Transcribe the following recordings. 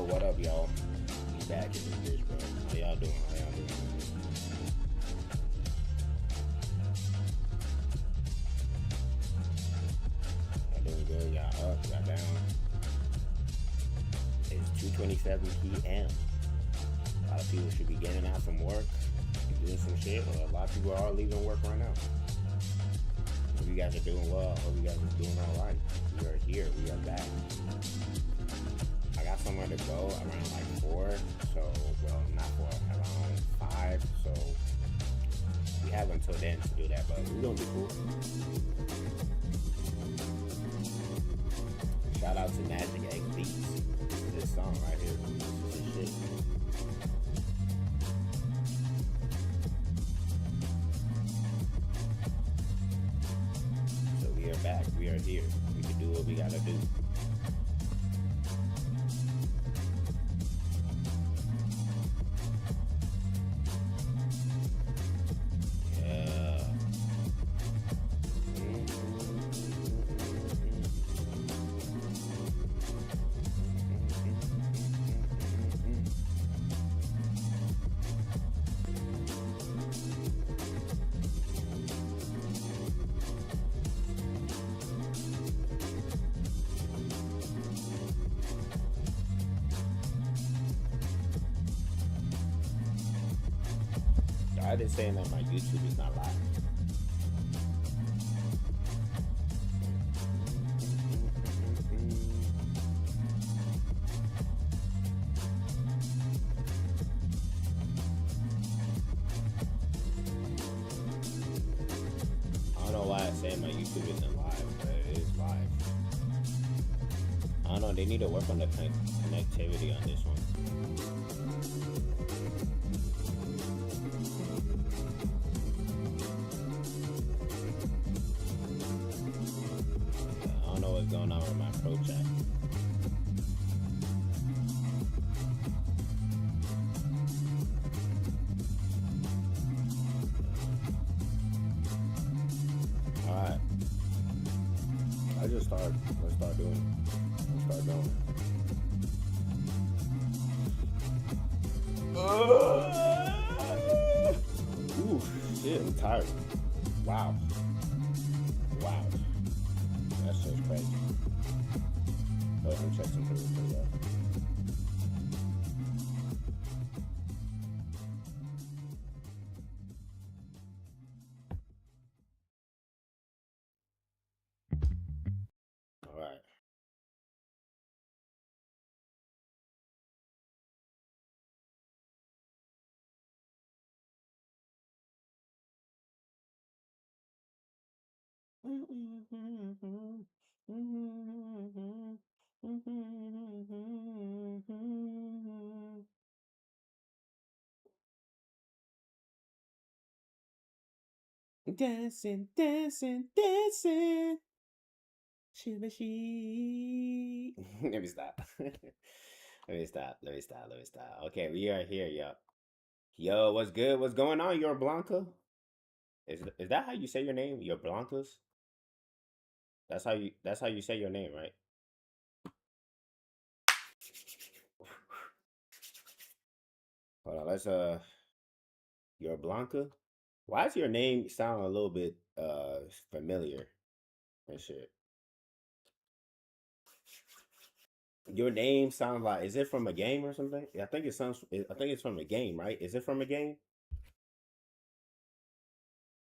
What up, y'all? We back in this bitch, bro. How y'all doing? How y'all doing? Y'all doing good? Y'all up? Y'all down? It's 2:27 p.m. A lot of people should be getting out from work and doing some shit, or a lot of people are leaving work right now. Hope you guys are doing well. Hope you guys are doing all right. We are here. We are back. I got somewhere to go around like 4, so, well, not 4, around 5, so we have until then to do that, but we're gonna be cool. Shout out to Magic Egg Beats for this song right here. This is his shit. So we are back. We are here. We can do what we gotta do. I didn't say that my YouTube is not live. I don't know why I say my YouTube isn't live, but it is live. I don't know, they need to work on the connectivity on this one. I don't know what's going on with my pro chat. Alright. Let's start doing it. Let's start doing it. Ooh, shit, I'm tired. Wow. Wow. That's just crazy. Let me check some things for that. All right. Dancing, dancing, dancing. Shiva she. Let me stop. Let me stop. Let me stop. Let me stop. Okay, we are here, yo. Yo, what's good? What's going on, Your Blanca? Is that how you say your name? Your Blancas? That's how you say your name, right? Hold on, let's Your Blanca? Why does your name sound a little bit familiar and shit? Your name sounds like, is it from a game or something? I think it sounds I think it's from a game, right? Is it from a game?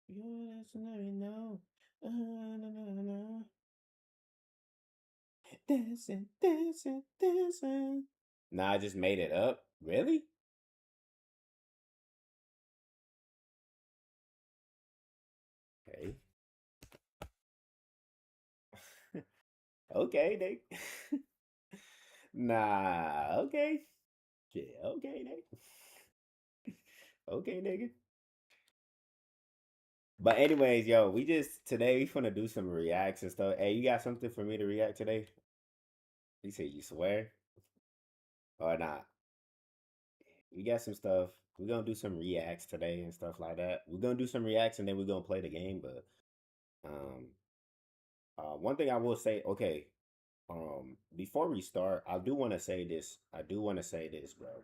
You just let me know. Na, na, na. Dancing, dancing, dancing. Nah, I just made it up. Really? Okay. Okay, Nick. Nah, okay. Yeah, okay, Nick. Okay, nigga. But anyways, yo, we just today we finna do some reacts and stuff. Hey, you got something for me to react today? You say you swear or not? We got some stuff. We're gonna do some reacts today and stuff like that. We're gonna do some reacts and then we're gonna play the game. But um, one thing I will say, okay, Before we start, I do want to say this. I do want to say this, bro.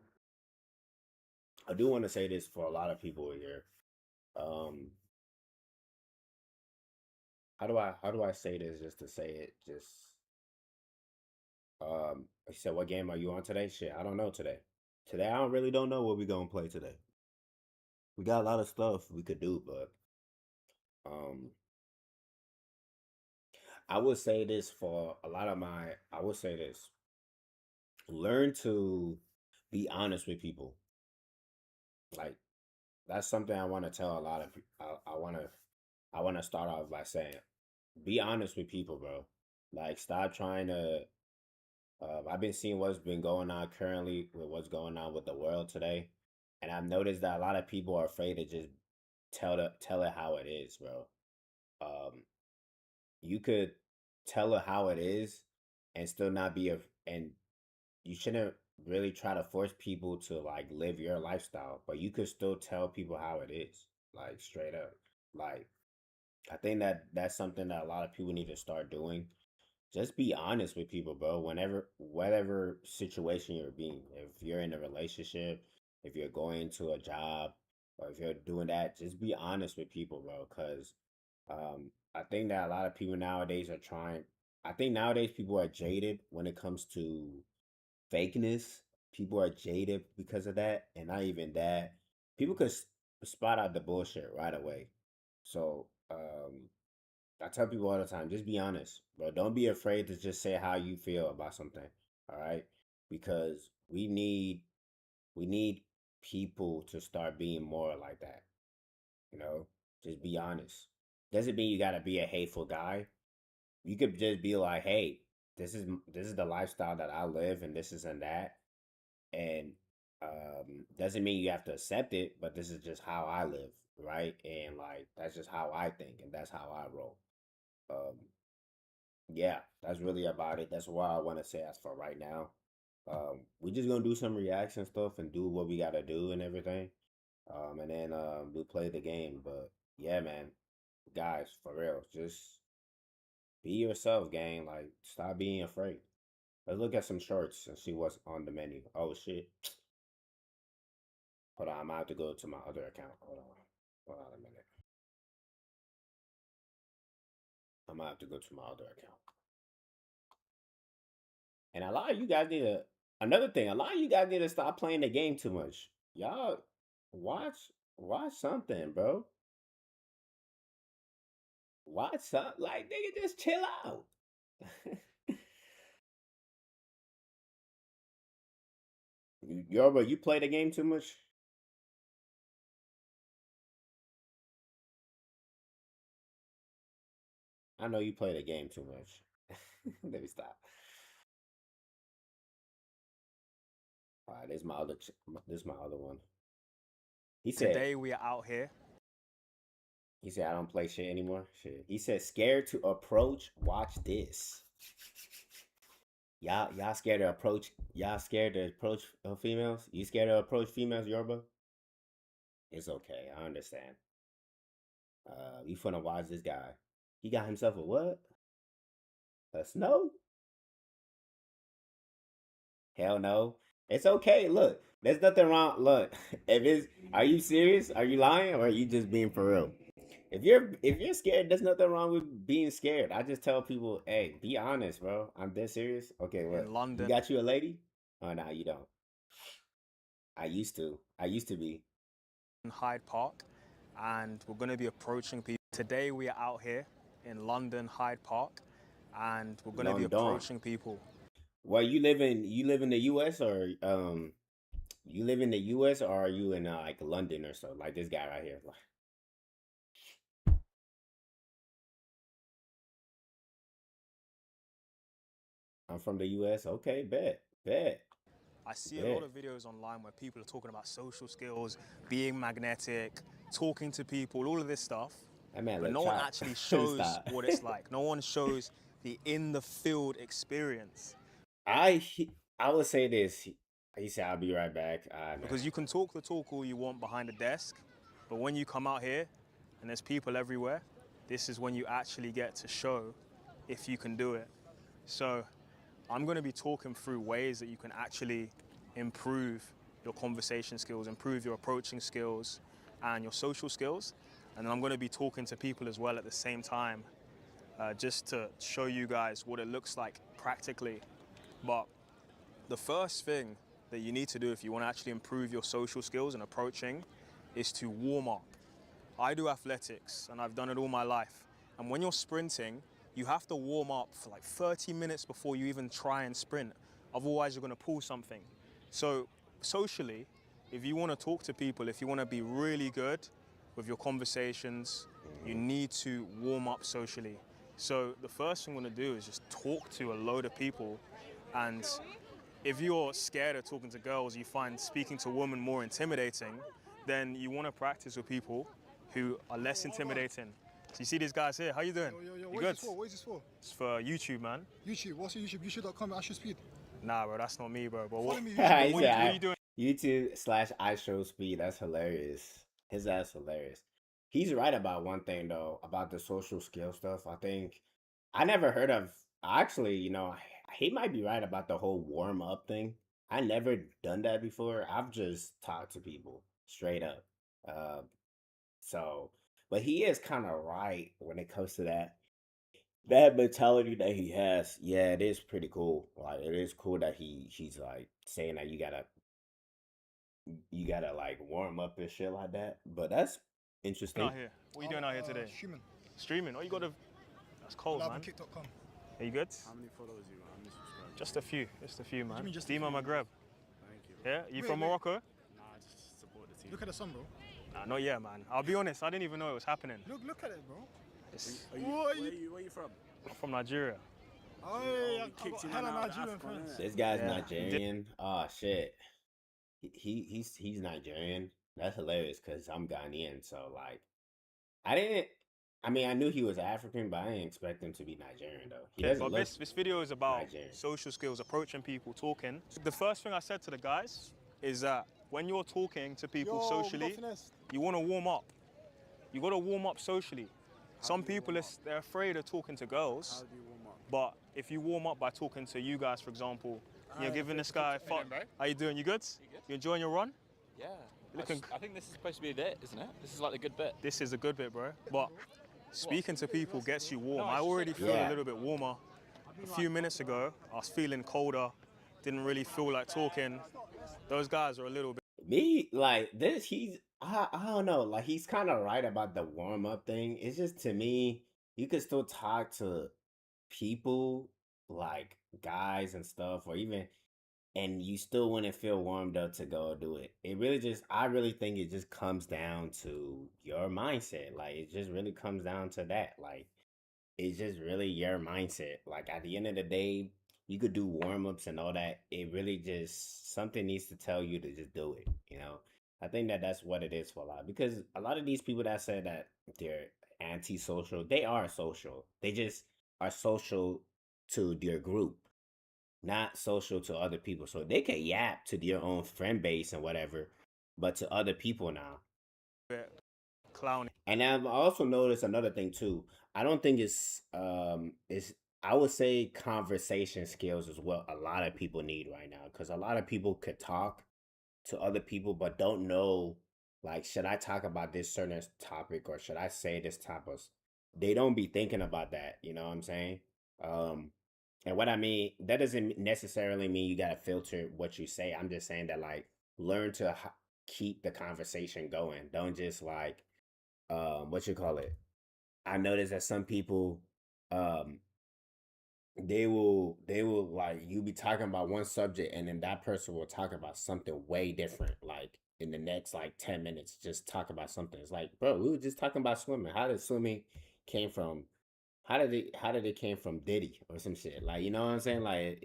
I do want to say this for a lot of people here. Um, how do I say this just to say it? He said, "What game are you on today?" Shit, I don't know today. Today, I don't know what we gonna play today. We got a lot of stuff we could do, but um, I would say this for a lot of my. I would say this: learn to be honest with people. Like that's something I want to tell a lot of people. I want to start off by saying, be honest with people, bro. Like stop trying to. I've been seeing what's been going on currently with what's going on with the world today, and I've noticed that a lot of people are afraid to just tell it how it is, bro. Um, you could tell it how it is, and still not be a and you shouldn't really try to force people to like live your lifestyle, but you could still tell people how it is, like straight up. Like I think that that's something that a lot of people need to start doing. Just be honest with people, bro. Whenever, whatever situation you're being, if you're in a relationship, if you're going to a job, or if you're doing that, just be honest with people, bro. Because I think that a lot of people nowadays are trying. I think nowadays people are jaded when it comes to fakeness. People are jaded because of that, and not even that. People could spot out the bullshit right away. So, I tell people all the time, just be honest, bro. Don't be afraid to just say how you feel about something. All right, because we need people to start being more like that. You know, just be honest. Doesn't mean you gotta be a hateful guy. You could just be like, hey, this is the lifestyle that I live, and this is and that, and doesn't mean you have to accept it, but this is just how I live, right? And like that's just how I think, and that's how I roll. Um, yeah, that's really about it. That's why I want to say as for right now. We just gonna do some reaction stuff and do what we gotta do and everything. And then we'll play the game. But yeah, man, guys, for real, just be yourself, gang. Like, stop being afraid. Let's look at some shorts and see what's on the menu. Oh shit. Hold on, I'm gonna have to go to my other account. Hold on. Hold on a minute. I'm gonna have to go to my other account. And a lot of you guys need to another thing, a lot of you guys need to stop playing the game too much. Y'all watch watch something, bro. Watch something. Like nigga, just chill out. Yo, bro, you play the game too much? I know you play the game too much. Let me stop. All right, this is my other one. He said Today we are out here. he said I don't play shit anymore. Shit. He said scared to approach. Watch this. Y'all scared to approach. Y'all scared to approach females. You scared to approach females, Yorba? It's okay. I understand. We finna watch this guy. He got himself a what? A snow? Hell no. It's okay. Look, there's nothing wrong. Look, if it's, are you serious? Are you lying, or are you just being for real? If you're scared, there's nothing wrong with being scared. I just tell people, hey, be honest, bro. I'm dead serious. Okay, what? In You London, got you a lady? Oh no, you don't. I used to. I used to be. Hyde Park, and we're going to be approaching people. Today we are out here in London, Hyde Park, and we're going to be London. approaching people. Well, you live in the U.S. or you live in the U.S. or are you in like London or so? Like this guy right here. Like, I'm from the U.S. Okay, bet, bet, I see a lot bet. of videos online where people are talking about social skills, being magnetic, talking to people, all of this stuff, That man but look no one chop. actually shows Stop. what it's like. No one shows the in the field experience. I would say this. He said, "I'll be right back." Nah. Because you can talk the talk all you want behind a desk, but when you come out here and there's people everywhere, this is when you actually get to show if you can do it. So I'm going to be talking through ways that you can actually improve your conversation skills, improve your approaching skills and your social skills. And then I'm going to be talking to people as well at the same time, just to show you guys what it looks like practically. But the first thing that you need to do if you want to actually improve your social skills and approaching is to warm up. I do athletics and I've done it all my life. And when you're sprinting, you have to warm up for like 30 minutes before you even try and sprint. Otherwise, you're going to pull something. So socially, if you want to talk to people, if you want to be really good with your conversations, you need to warm up socially. So the first thing I'm going to do is just talk to a load of people. And if you're scared of talking to girls, you find speaking to women more intimidating, then you want to practice with people who are less intimidating. So you see these guys here, how you doing? Yo, You what good? is this for? What is this for? It's for YouTube, man. YouTube. What's your YouTube? YouTube.com, Asher Speed. Nah, bro, that's not me, bro. But Follow what, me, He YouTube. what said, are you doing? YouTube/iShowSpeed. That's hilarious. His ass hilarious. He's right about one thing though, about the social skill stuff. I think I never heard of. Actually, he might be right about the whole warm up thing. I never done that before. I've just talked to people straight up. Uh, so, but he is kind of right when it comes to that mentality that he has. Yeah, it is pretty cool. Like it is cool that he's like saying that you gotta like warm up and shit like that. But that's interesting. Out here? What are you doing out here today? Streaming. Streaming? Oh, you got to... That's cold, Live man. on kick.com. Are you good? How many followers you got? How many subscribers? Just a few, man. you mean just a Dima few? Maghreb. Thank you. Yeah? You Wait, from wait. Morocco? Nah, I just support the team. Look at the sun, bro. Nah, not yet, man. I'll be honest, I didn't even know it was happening. Look at it, bro. It's, Are you, What are where, you- are you, where are you from? I'm from Nigeria. Oh, we yeah, kicked you I got man hella out of Nigerian Afcon, friends. innit? This guy's Yeah. Nigerian. Oh shit. He's Nigerian. That's hilarious because I'm Ghanaian. So like, I knew he was African, but I didn't expect him to be Nigerian though. He Yeah, doesn't but look. this video is about Nigerian. social skills, approaching people, talking. The first thing I said to the guys is that when you're talking to people Yo, we got socially, finesse. you want to warm up. You got to warm up socially. Some do you people, warm they're afraid of talking to How girls, do you warm up? but if you warm up by talking to you guys, for example, you're Hi, giving thanks this for guy tuning in, fuck. bro. How you doing? You good? good? You enjoying your run? Yeah. Looking- I think this is supposed to be it, isn't it? This is like the good bit. This is a good bit, bro. But speaking to people gets you warm. No, I it's just already like- feel Yeah. a little bit warmer. A few minutes ago, I was feeling colder. Didn't really feel like talking. Those guys are a little bit. Me, like this, I don't know, like he's kind of right about the warm up thing. It's just to me, you could still talk to people like guys and stuff, or even, and you still wouldn't feel warmed up to go do it. I really think it just comes down to your mindset. Like it just really comes down to that. Like it's just really your mindset. Like at the end of the day, you could do warm ups and all that. It really just something needs to tell you to just do it. I think that that's what it is for a lot, because a lot of these people that say that they're antisocial, they are social. They just are social to their group, not social to other people. So they can yap to their own friend base and whatever, but to other people now. Clowny. And I've also noticed another thing too. I don't think it's I would say conversation skills is what a lot of people need right now, because a lot of people could talk to other people but don't know, like, should I talk about this certain topic or should I say this topic? They don't be thinking about that, you know what I'm saying? And what I mean, that doesn't necessarily mean you gotta filter what you say. I'm just saying that, like, learn to keep the conversation going. Don't just like what you call it. I noticed that some people they will like, you be talking about one subject and then that person will talk about something way different, like in the next like 10 minutes, just talk about something. It's like, bro, we were just talking about swimming. How did swimming came from, how did it came from Diddy or some shit? Like, you know what I'm saying? Like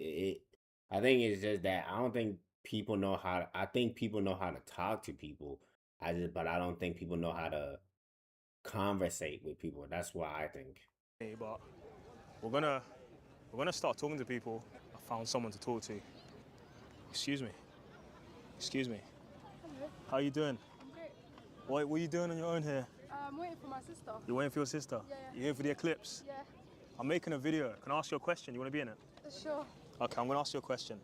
I think it's just that I don't think people know how I think people know how to talk to people. But I don't think people know how to conversate with people. That's what I think. But we're gonna start talking to people. I found someone to talk to. Excuse me. Hello, How you doing? I'm great. What are you doing on your own here? I'm waiting for my sister. You're waiting for your sister? Yeah. You're here for the eclipse? Yeah, I'm making a video. Can I ask you a question? You want to be in it? sure. Okay, I'm gonna ask you a question.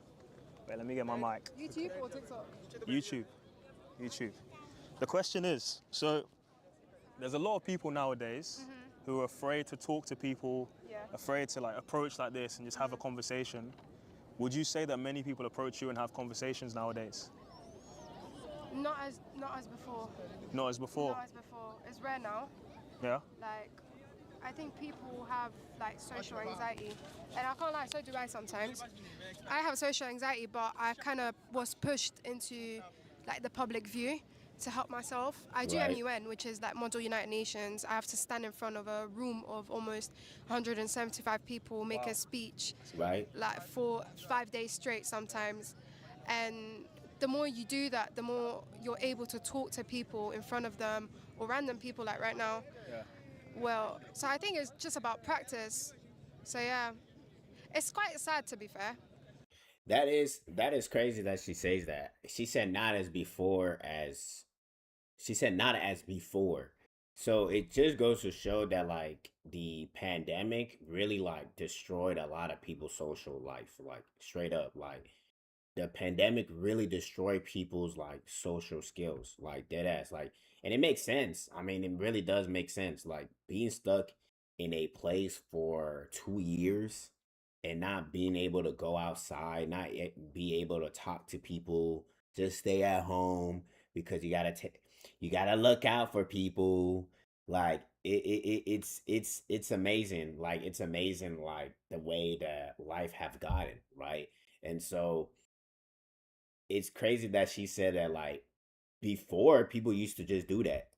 Wait, let me get my mic. YouTube or TikTok? YouTube. YouTube. The question is, so there's a lot of people nowadays who are afraid to talk to people, Yeah. afraid to like approach like this and just have a conversation. Would you say that many people approach you and have conversations nowadays? Not as before. Not as before. Not as before. It's rare now. Yeah? Like, I think people have like social anxiety, and I can't lie, so do I sometimes. I have social anxiety, but I kind of was pushed into like the public view to help myself. I do Right. MUN, which is like Model United Nations. I have to stand in front of a room of almost 175 people, make a speech, Right? like for 5 days straight sometimes. And the more you do that, the more you're able to talk to people in front of them or random people like right now. Yeah. Well, so I think it's just about practice. So yeah, it's quite sad to be fair. That is crazy that she says that. She said not as before as she said not as before. So it just goes to show that like the pandemic really like destroyed a lot of people's social life. Like straight up. Like the pandemic really destroyed people's like social skills. Like dead ass. Like and it makes sense. I mean it really does make sense. Like being stuck in a place for 2 years and not being able to go outside, not be able to talk to people, just stay at home because you gotta look out for people. Like it's amazing. Like it's amazing, like the way that life have gotten right, and so it's crazy that she said that like before people used to just do that.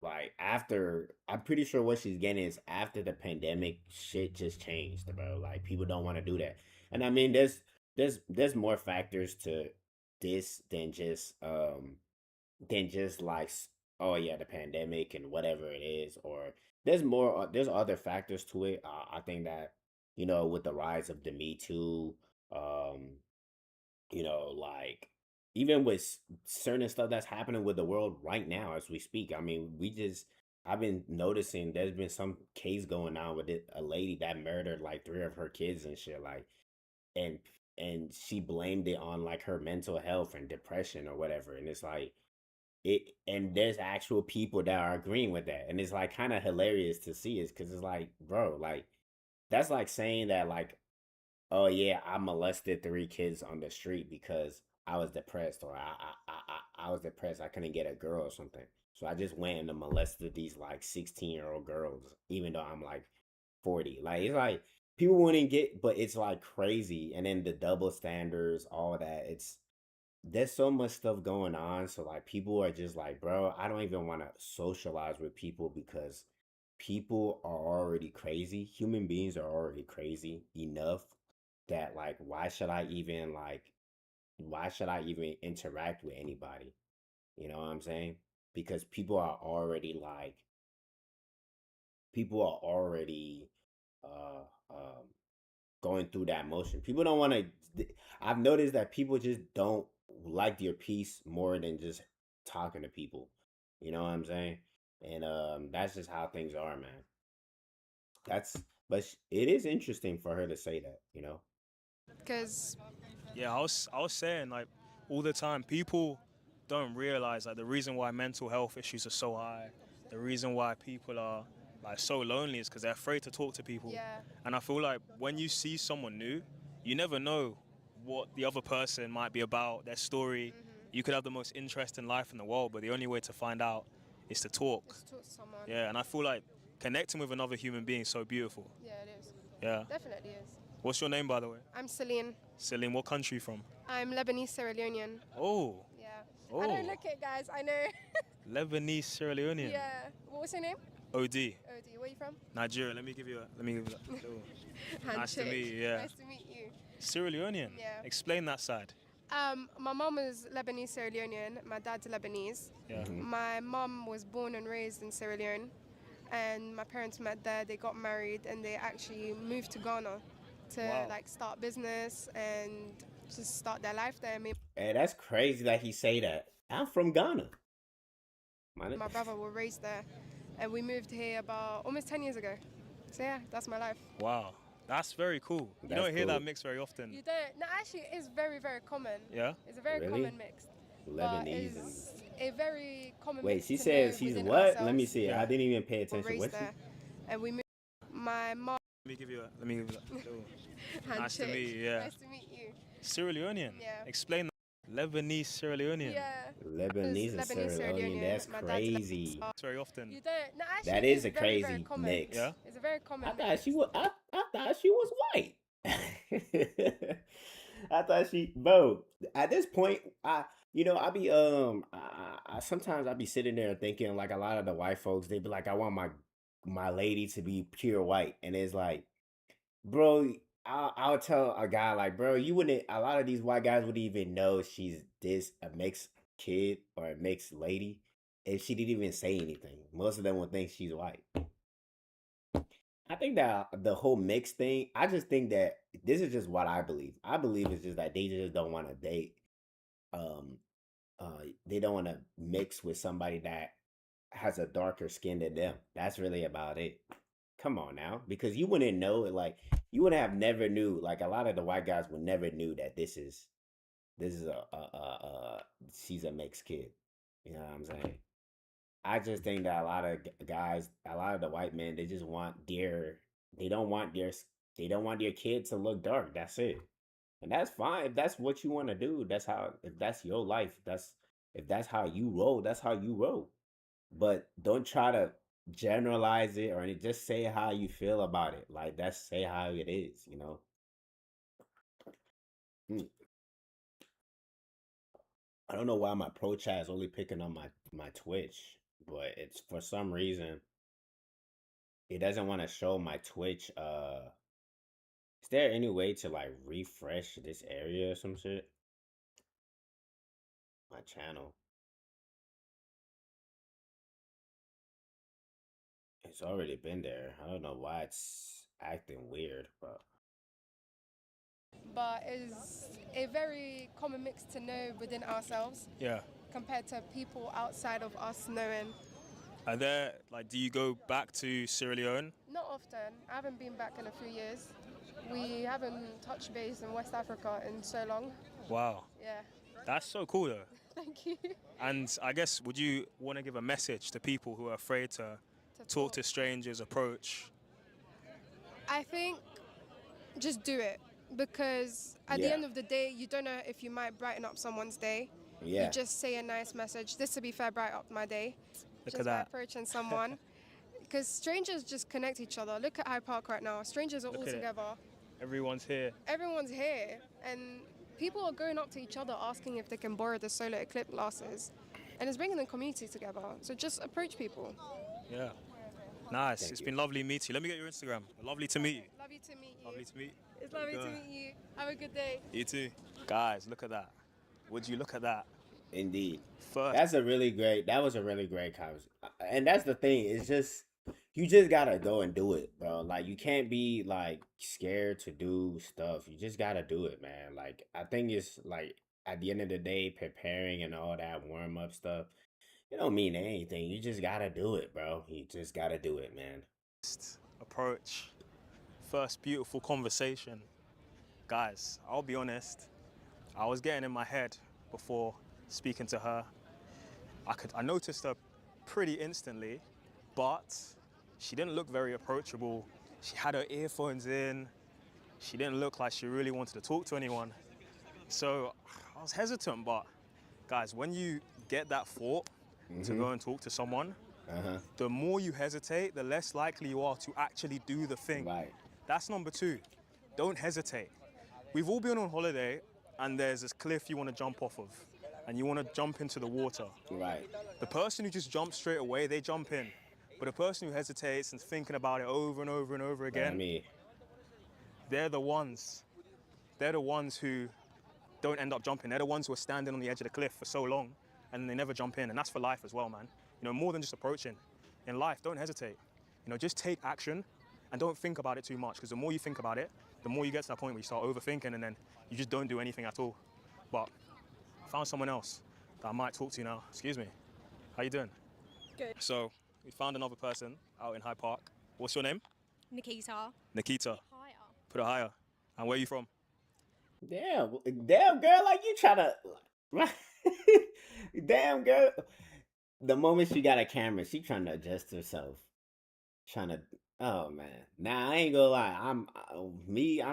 Like after, I'm pretty sure what she's getting is after the pandemic, shit just changed, bro. Like people don't want to do that, and I mean, there's more factors to this than just like oh yeah the pandemic and whatever it is, or there's other factors to it. I think that with the rise of the Me Too, um, like even with certain stuff that's happening with the world right now as we speak. I mean, I've been noticing there's been some case going on with a lady that murdered like three of her kids and shit, like, and she blamed it on like her mental health and depression or whatever, and it's like and there's actual people that are agreeing with that, and it's like kind of hilarious to see it because it's like, bro, like that's like saying that like, oh yeah, I molested three kids on the street because I was depressed, or I was depressed. I couldn't get a girl or something. So I just went and molested these like 16-year-old girls, even though I'm like 40. Like it's like people wouldn't get, but it's like crazy. And then the double standards, all that. There's so much stuff going on. So like people are just like, bro, I don't even want to socialize with people because people are already crazy. Human beings are already crazy enough that like why should I even interact with anybody? You know what I'm saying? Because people are already uh um going through that motion. People don't want to I've noticed that people just don't like your peace more than just talking to people. You know what I'm saying? And that's just how things are, man. It is interesting for her to say that. Because Yeah, I was saying like all the time, people don't realize like the reason why mental health issues are so high, the reason why people are like so lonely is because they're afraid to talk to people. yeah, And I feel like when you see someone new, you never know what the other person might be about, their story. You could have the most interesting life in the world, but the only way to find out is to talk. just talk to someone. Yeah, and I feel like connecting with another human being is so beautiful. Yeah, it is. Yeah. Definitely is. What's your name, by the way? I'm Celine. Celine, what country you from? I'm Lebanese Sierra Leonean. Oh, Yeah. oh. I don't look it, guys. I know. Lebanese Sierra Leonean. Yeah. What was your name? OD. Odie. Where are you from? Nigeria. Let me give you a little Nice to Handshake. meet you, yeah. Nice to meet you. Sierra Leonean. Yeah. Explain that side. My mom is Lebanese Sierra Leonean. My dad's Lebanese. Yeah. My mom was born and raised in Sierra Leone, and my parents met there. They got married, and they actually moved to Ghana to Wow. like start business and just start their life there. Me Hey, that's crazy that he say that. I'm from Ghana. and my brother were raised there, and we moved here about almost 10 years ago. So yeah, that's my life. Wow. That's very cool. You That's don't hear cool. that mix very often. You don't. No, actually, it's very, very common. Yeah? It's a very Really? common mix. But Lebanese. it's a very common Wait, mix. she to says know she's within what? Let ourselves. me see. Yeah. I didn't even pay We're attention. raised What's there, and we moved. My mom. Let me give you that. Little Nice to handshake. meet you, yeah. Nice to meet you. Sierra Leonean. Yeah. Explain that. Lebanese Sierra Leonean. Yeah. Lebanese and Lebanese, Sierra Sierra Leonean. Leonean. That's My dad's crazy. It's very often. You don't. No, actually, That is it's a very, very crazy common. mix. Yeah? It's a very common. I thought mix. she was. I thought she was white. I thought she, bro. At this point, I be sometimes I be sitting there thinking like a lot of the white folks. They be like, I want my lady to be pure white, and it's like, bro. I'll tell a guy like, bro, you wouldn't. A lot of these white guys wouldn't even know she's a mixed kid or a mixed lady if she didn't even say anything. Most of them would think she's white. I think that the whole mix thing, I just think that this is just what I believe. I believe it's just that they just don't want to date. They don't want to mix with somebody that has a darker skin than them. That's really about it. Come on now, because you wouldn't know it. Like you would have never knew. Like a lot of the white guys would never knew that this is she's a mixed kid. You know what I'm saying? I just think that a lot of guys, a lot of the white men, they just want they don't want their kid to look dark. That's it. And that's fine. If that's what you want to do, if that's your life, if that's how you roll, that's how you roll. But don't try to generalize it or just say how you feel about it. Like say how it is, you know? Hmm. I don't know why my pro chat is only picking on my Twitch, but it's for some reason it doesn't want to show my Twitch. Is there any way to like refresh this area or some shit? My channel. It's already been there. I don't know why it's acting weird, But it's a very common mix to know within ourselves Yeah. compared to people outside of us knowing. Are there, like, do you go back to Sierra Leone? Not often. I haven't been back in a few years. We haven't touched base in West Africa in so long. Wow. Yeah. That's so cool, though. Thank you. And I guess, would you want to give a message to people who are afraid to talk to strangers, approach? I think just do it, because at the Yeah. end of the day, you don't know if you might brighten up someone's day. yeah. You just say a nice message. This, to be fair, brighten up my day. Look just at by that. approaching someone. Because strangers just connect each other. Look at Hyde Park right now. Strangers are Look all at it. together. Everyone's here. Everyone's here. And people are going up to each other asking if they can borrow the solar eclipse glasses. And it's bringing the community together. So just approach people. Yeah. Nice. Thank It's you. been lovely meeting you. Let me get your Instagram. Lovely to meet you. Love you to meet you. Lovely to meet you. It's lovely to Go. meet you. Have a good day. You too. Guys, look at that. Would you look at that? Indeed. First. That was a really great conversation. And that's the thing. It's just, you just gotta go and do it, bro. Like, you can't be, like, scared to do stuff. You just gotta do it, man. Like, I think it's, like, at the end of the day, preparing and all that warm-up stuff, it don't mean anything. You just gotta do it, bro. You just gotta do it, man. Approach. First beautiful conversation. Guys, I'll be honest. I was getting in my head before speaking to her. I noticed her pretty instantly, but she didn't look very approachable. She had her earphones in. She didn't look like she really wanted to talk to anyone. So I was hesitant, but guys, when you get that thought to go and talk to someone, the more you hesitate, the less likely you are to actually do the thing. Right. That's number 2. Don't hesitate. We've all been on holiday and there's this cliff you want to jump off of and you want to jump into the water. Right. The person who just jumps straight away, they jump in. But the person who hesitates and thinking about it over and over and over again, I mean, they're the ones who don't end up jumping. They're the ones who are standing on the edge of the cliff for so long and they never jump in. And that's for life as well, man. You know, more than just approaching. In life, don't hesitate. You know, just take action and don't think about it too much, because the more you think about it, the more you get to that point where you start overthinking and then you just don't do anything at all. But I found someone else that I might talk to now. Excuse me. How you doing? Good. So we found another person out in Hyde Park. What's your name? Nikita. Nikita. Higher. Put it higher. And where you from? Damn, girl, like you try to, damn girl. The moment she got a camera, she trying to adjust herself, trying to. Oh man, nah, I ain't gonna lie. I'm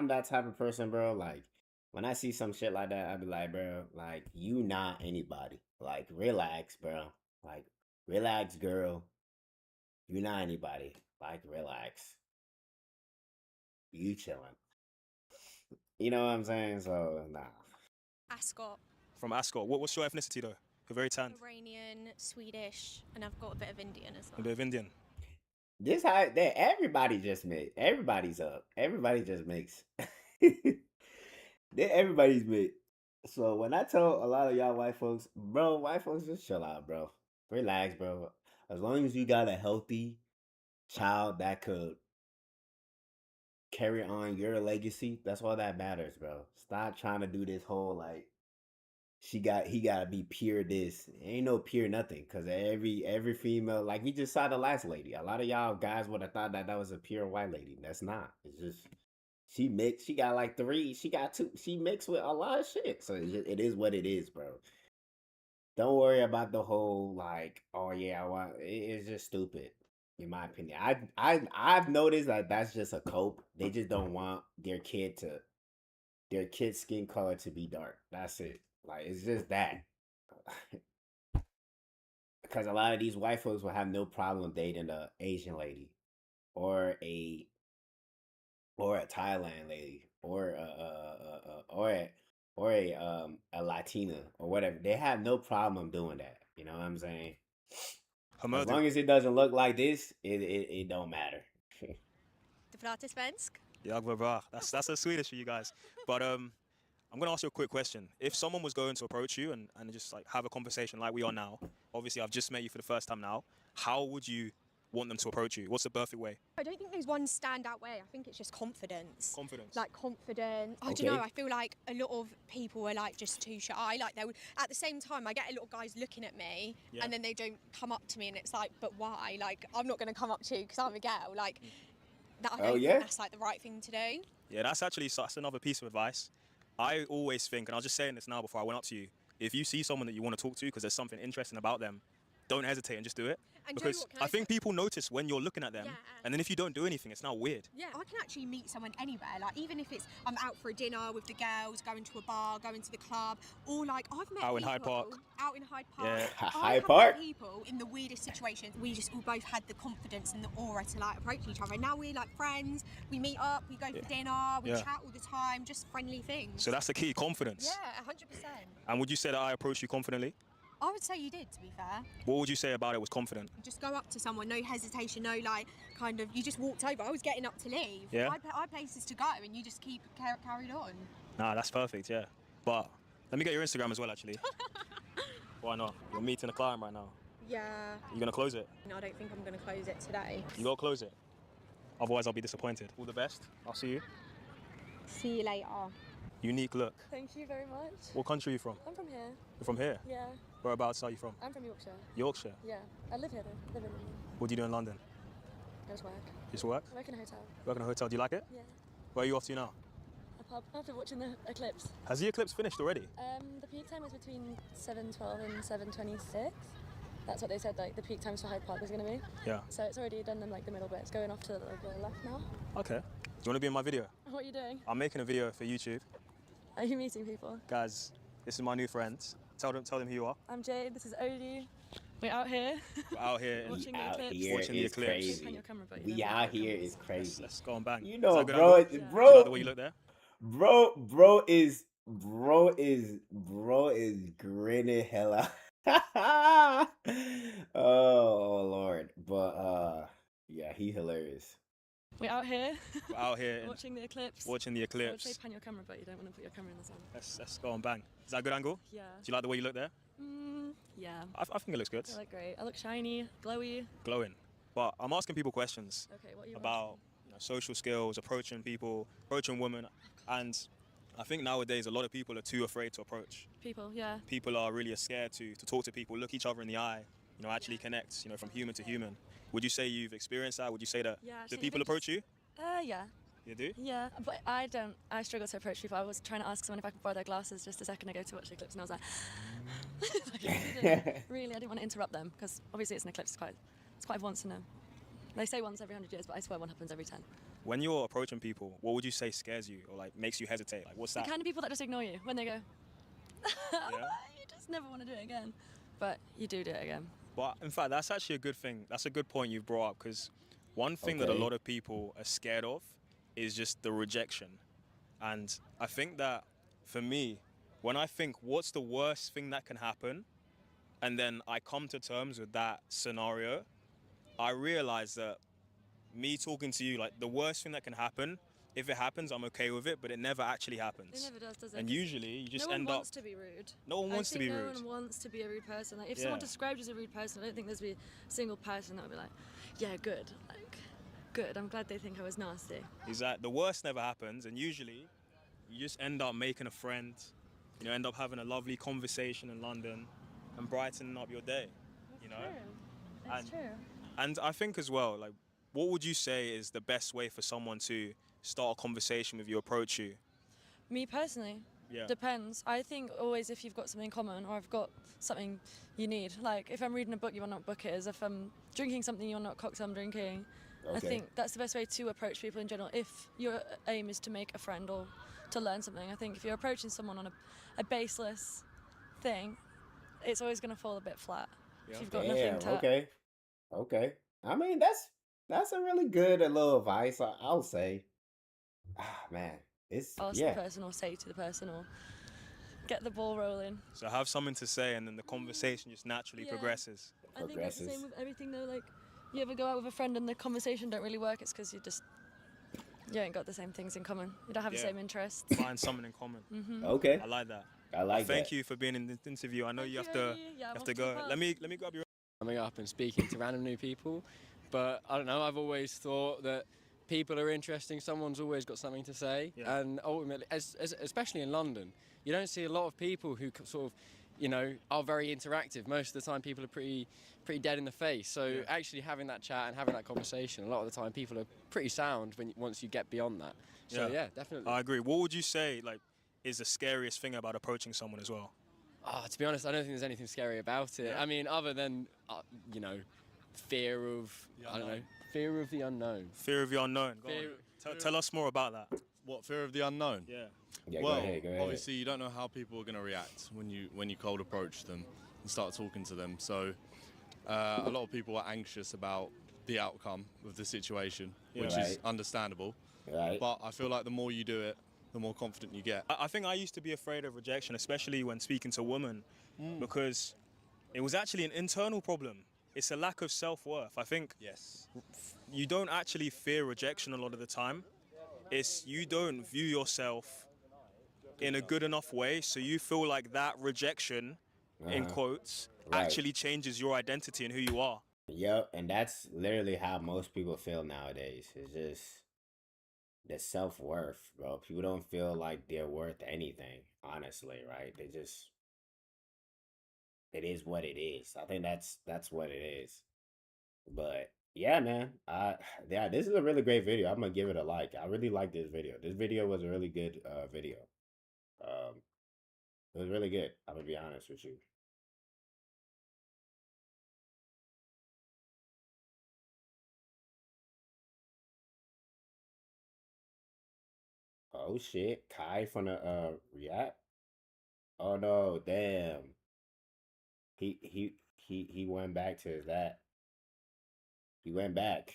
that type of person, bro. Like when I see some shit like that, I be like, bro, like you not anybody. Like relax, bro. Like relax, girl. You not anybody. Like relax. You chilling. You know what I'm saying? So nah. Ascot, From Ascot. What's your ethnicity though? You're very tanned. Iranian, Swedish, and I've got a bit of Indian as A well. bit of Indian. This how that everybody just mix. Everybody's up. Everybody just mix. Everybody's mix. So when I tell a lot of y'all white folks, bro, white folks just chill out, bro. Relax, bro. As long as you got a healthy child that could carry on your legacy, that's all that matters, bro. Stop trying to do this whole like he gotta be pure this. Ain't no pure nothing. Cause every female, like we just saw the last lady. A lot of y'all guys would have thought that was a pure white lady. That's not. It's just she mixed. She got like three. She got two. She mixed with a lot of shit. So it is what it is, bro. Don't worry about the whole like, oh yeah, it's just stupid. In my opinion, I've noticed that that's just a cope. They just don't want their kid's skin color to be dark. That's it. Like it's just that. Because a lot of these white folks will have no problem dating a Asian lady, or a Thailand lady, or a Latina or whatever. They have no problem doing that. You know what I'm saying? As long as it doesn't look like this, it don't matter. Du pratar svensk? Jag var bra. That's a Swedish for you guys. But I'm gonna ask you a quick question. If someone was going to approach you and just like have a conversation like we are now, obviously I've just met you for the first time now, how would you want them to approach you? What's the perfect way? I don't think there's one standout way. I think it's just confidence. Confidence. Like confidence. I Okay. don't know. I feel like a lot of people are like just too shy. Like they would. At the same time, I get a lot of guys looking at me, Yeah. and then they don't come up to me, and it's like, but why? Like I'm not going to come up to you because I'm a girl. Like that. I don't yeah? think that's like the right thing to do. Yeah, that's another piece of advice. I always think, and I was just saying this now before I went up to you, if you see someone that you want to talk to because there's something interesting about them, don't hesitate and just do it. And do you know Because what, can I I think people notice when you're looking at them, Yeah. and then if you don't do anything, it's now weird. Yeah, I can actually meet someone anywhere. Like even if it's I'm out for a dinner with the girls, going to a bar, going to the club, or like I've met Out in Hyde people Park. Out in Hyde Park. Yeah. I Hyde have Park? met people in the weirdest situations. We just all both had the confidence and the aura to like approach each other. And now we're like friends. We meet up. We go for dinner. We Yeah. chat all the time. Just friendly things. So that's the key, confidence. Yeah, 100%. And would you say that I approached you confidently? I would say you did, to be fair. What would you say about it was confident? Just go up to someone, no hesitation, no like kind of. You just walked over. I was getting up to leave. Yeah. I had places to go, and you just keep carried on. Nah, that's perfect, yeah. But let me get your Instagram as well, actually. Why not? You're meeting a client right now. Yeah. You gonna close it? No, I don't think I'm going to close it today. You gotta close it. Otherwise, I'll be disappointed. All the best. I'll see you. See you later. Unique look. Thank you very much. What country are you from? I'm from here. You're from here? Yeah. Whereabouts are you from? I'm from Yorkshire. Yorkshire. Yeah. I live here though. Live in London. What do you do in London? I just work. Just work? I work in a hotel. Work in a hotel. Do you like it? Yeah. Where are you off to now? A pub. After watching the eclipse. Has the eclipse finished already? The peak time was between 7:12 and 7:26. That's what they said. Like the peak times for Hyde Park was going to be. Yeah. So it's already done them like the middle bit. It's going off to the left now. Okay. Do you want to be in my video? What are you doing? I'm making a video for YouTube. Are you meeting people? Guys, this is my new friends. Tell them who you are. I'm Jade. This is Odie. We're out here. We're out here and Watching the Out eclipse. here Watching the is eclipse. crazy. Pan your camera, but you We don't out put your here camera. is crazy. let's go and bang. You Is know, that good bro, angle? Yeah. Do you bro, like the way you look there? bro is grinning hella. Oh Lord, but yeah, he hilarious. We're out here. We're out here and Watching the eclipse. watching the I would say eclipse. pan your camera, but you don't want to put your camera in the sun. Let's go and bang. Is that a good angle? Yeah. Do you like the way you look there? Yeah. I think it looks good. I look great. I look shiny, glowy. Glowing. But I'm asking people questions Okay, what are you about social skills, approaching people, approaching women, and I think nowadays a lot of people are too afraid to approach. People, yeah. People are really scared to talk to people, look each other in the eye, actually connect, from human to human. Would you say you've experienced that? Would you say that Yeah, do so people even approach you? Yeah. You do? Yeah, but I don't. I struggle to approach people. I was trying to ask someone if I could borrow their glasses just a second ago to watch the eclipse, and I was like, really, I didn't want to interrupt them because obviously it's an eclipse. It's quite once in a. They say once every 100 years, but I swear one happens every 10. When you're approaching people, what would you say scares you or like makes you hesitate? Like, what's The that? kind of people that just ignore you when they go. Yeah? You just never want to do it again, but you do it again. But in fact, that's actually a good thing. That's a good point you've brought up because one thing that a Okay. lot of people are scared of is just the rejection. And I think that for me, when I think what's the worst thing that can happen, and then I come to terms with that scenario, I realize that me talking to you, like the worst thing that can happen, if it happens, I'm okay with it, but it never actually happens. It never does it? And 'Cause usually you just no one end up. wants to be rude. No one wants to be no rude. one wants to be a rude person. Like, if Yeah. someone described you as a rude person, I don't think there's be a single person that would be like, yeah, good. Like, good. I'm glad they think I was nasty. Is that the worst never happens, and usually you just end up making a friend, end up having a lovely conversation in London and brightening up your day, That's And- true. And I think as well, like, what would you say is the best way for someone to start a conversation with you, approach you? Me personally, Yeah. depends. I think always if you've got something in common or I've got something you need. Like, if I'm reading a book, you want to know what book it is. If I'm drinking something, you want to know what cocktail I'm drinking. I Okay. think that's the best way to approach people in general. If your aim is to make a friend or to learn something, I think if you're approaching someone on a baseless thing, it's always going to fall a bit flat. Yeah. If you've got Damn, nothing to. okay. I mean, that's a really good little advice. I'll say. Ah, man, it's Ask yeah. the person or say to the person or get the ball rolling. So have something to say, and then the conversation just naturally Yeah. progresses. I think that's the Progresses. same with everything though. Like, you ever go out with a friend and the conversation don't really work, it's because you ain't got the same things in common. You don't have the Yeah. same interests. Find something in common. Okay, I like that. I like Thank that. you for being in this interview. I know Thank you have you, to. Eddie. Yeah, You I'm have off to to the go. pub. Let me grab your. Coming up and speaking to random new people, but I don't know, I've always thought that people are interesting, someone's always got something to say, Yeah. and ultimately, especially in London, you don't see a lot of people who sort of, are very interactive. Most of the time people are pretty dead in the face, so Yeah. actually having that chat and having that conversation, a lot of the time people are pretty sound once you get beyond that. So Yeah. yeah, definitely. I agree. What would you say is the scariest thing about approaching someone as well? To be honest, I don't think there's anything scary about it. Yeah. I mean, other than, fear of, fear of the unknown. Fear of the unknown. Go on. Tell us more about that. What, fear of the unknown? Yeah. Yeah, Well, go ahead. obviously you don't know how people are going to react when you cold approach them and start talking to them. So a lot of people are anxious about the outcome of the situation, Yeah. which is Right. understandable. Right. But I feel like the more you do it, the more confident you get. I think I used to be afraid of rejection, especially when speaking to women, because it was actually an internal problem. It's a lack of self-worth. I think Yes. you don't actually fear rejection a lot of the time. It's you don't view yourself in a good enough way, so you feel like that rejection, in quotes, Right. actually changes your identity and who you are. Yep, and that's literally how most people feel nowadays. It's just the self-worth, bro. People don't feel like they're worth anything, honestly, right? It is what it is. I think that's what it is. But yeah, man. This is a really great video. I'm gonna give it a like. I really like this video. This video was a really good video. It was really good. I'm gonna be honest with you. Oh shit, Kai from the React. Oh no, damn. He went back to that. He went back.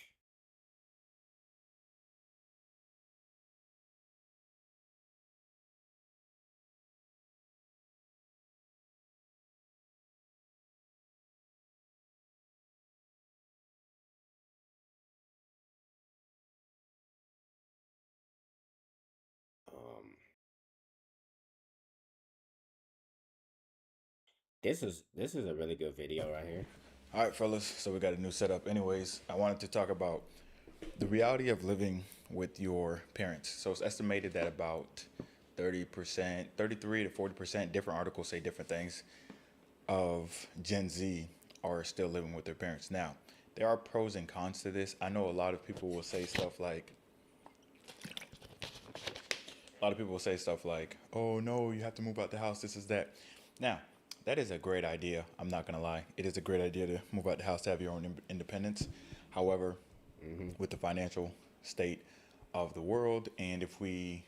Um, this is a really good video right here. All right, fellas. So we got a new setup. Anyways, I wanted to talk about the reality of living with your parents. So it's estimated that about 30%, 33 to 40%, different articles say different things, of Gen Z are still living with their parents. Now, there are pros and cons to this. I know a lot of people will say stuff like, lot of people will say stuff like, "Oh no, you have to move out the house. This is that." Now, that is a great idea. I'm not gonna lie. It is a great idea to move out the house to have your own independence. However, with the financial state of the world, and if we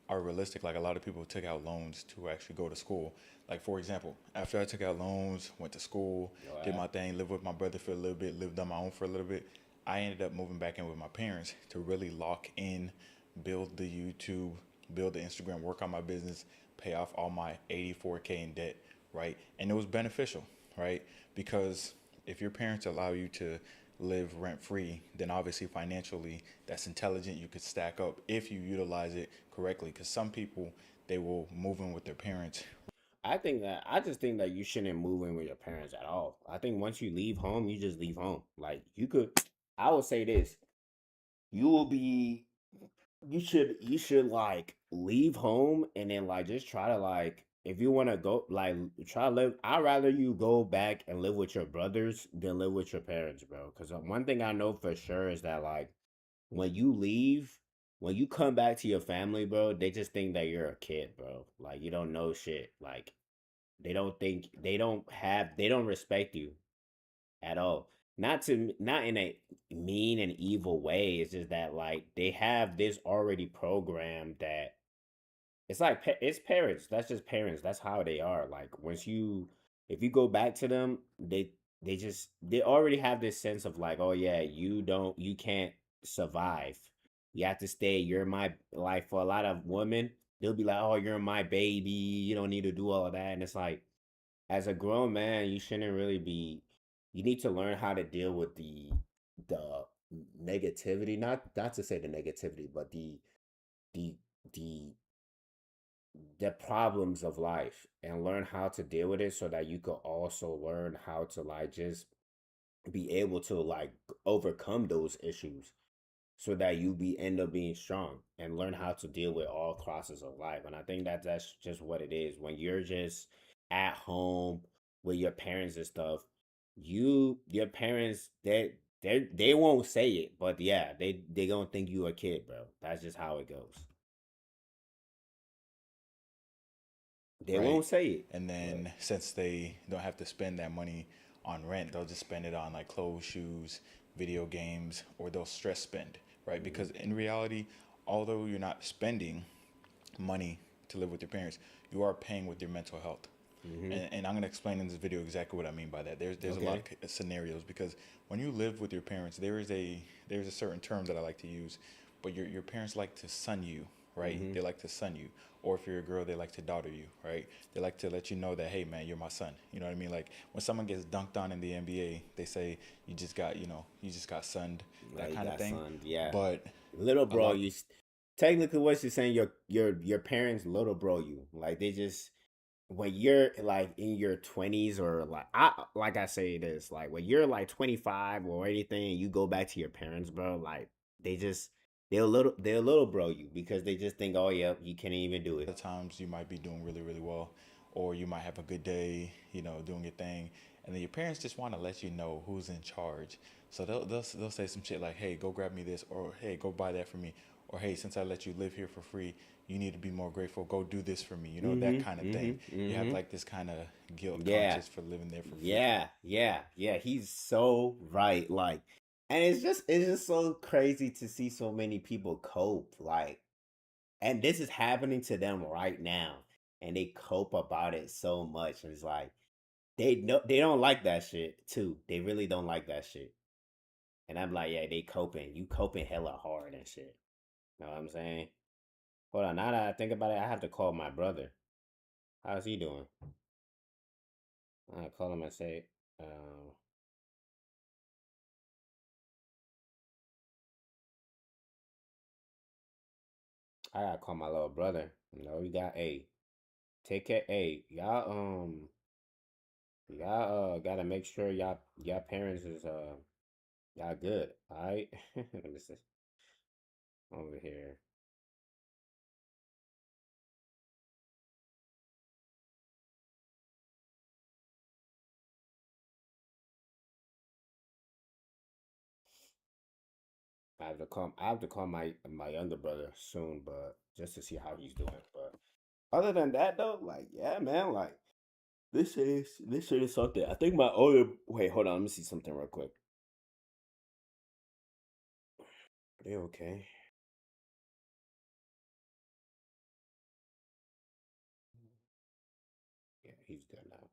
are realistic, like a lot of people took out loans to actually go to school. Like for example, after I took out loans, went to school, did my thing, lived with my brother for a little bit, lived on my own for a little bit, I ended up moving back in with my parents to really lock in, build the YouTube, build the Instagram, work on my business, pay off all my 84K in debt, right? And it was beneficial, right? Because if your parents allow you to live rent free, then obviously financially that's intelligent. You could stack up if you utilize it correctly. Because some people, they will move in with their parents. I just think that you shouldn't move in with your parents at all. I think once you leave home, you just leave home. Like you could, I would say this: you will be, you should like leave home and then like just try to like if you want to go like try to live. I'd rather you go back and live with your brothers than live with your parents, bro. Because one thing I know for sure is that like when you leave, when you come back to your family, bro, they just think that you're a kid, bro. Like you don't know shit. Like they don't respect you at all. Not in a mean and evil way. It's just that like they have this already programmed that it's like it's parents. That's just parents. That's how they are. Like once you if you go back to them, they already have this sense of like, oh yeah, you can't survive. You have to stay. You're my like for a lot of women, they'll be like, oh, you're my baby. You don't need to do all of that. And it's like as a grown man, you shouldn't really be. You need to learn how to deal with the negativity. Not to say the negativity, but the the the problems of life and learn how to deal with it so that you could also learn how to like just be able to like overcome those issues so that you be end up being strong and learn how to deal with all crosses of life. And I think that that's just what it is. When you're just at home with your parents and stuff, your parents they won't say it, but yeah, they gonna think you a kid, bro. That's just how it goes. They Right. won't say it. And then since they don't have to spend that money on rent, they'll just spend it on like clothes, shoes, video games, or they'll stress spend, right? Because in reality, although you're not spending money to live with your parents, you are paying with your mental health. And I'm going to explain in this video exactly what I mean by that. There's a lot of scenarios because when you live with your parents, there's a certain term that I like to use, but your parents like to son you, right? They like to son you. Or if you're a girl, they like to daughter you, right? They like to let you know that, hey man, you're my son. You know what I mean? Like when someone gets dunked on in the NBA, they say you just got sunned, that Like, kind of got thing. sunned, yeah. But Little bro, lot- technically what you're saying, your parents little bro you. Like they just when you're like in your 20s or like I say this, like when you're like 25 or anything, and you go back to your parents, bro, like they just they'll little bro you because they just think, oh yeah, you can't even do at it. times you might be doing really, really well, or you might have a good day, doing your thing, and then your parents just want to let you know who's in charge. So they'll say some shit like, "Hey, go grab me this," or "Hey, go buy that for me," or "Hey, since I let you live here for free, you need to be more grateful. Go do this for me." That kind of thing. You have like this kind of guilt Yeah. conscious for living there for free. Yeah. He's so right. Like, and it's just so crazy to see so many people cope. Like, and this is happening to them right now, and they cope about it so much. And it's like they don't like that shit too. They really don't like that shit. And I'm like, yeah, they coping. You coping hella hard and shit. Know what I'm saying? Hold on. Now that I think about it, I have to call my brother. How's he doing? I call him and say, uh, I gotta call my little brother. You got take care. Hey, y'all gotta make sure y'all parents is y'all good. All right. Let me see over here. I have to call my younger brother soon, but just to see how he's doing. But other than that, though, like yeah, man, like this shit is something. I think my older wait, hold on, let me see something real quick. Are they okay? Yeah, he's good now.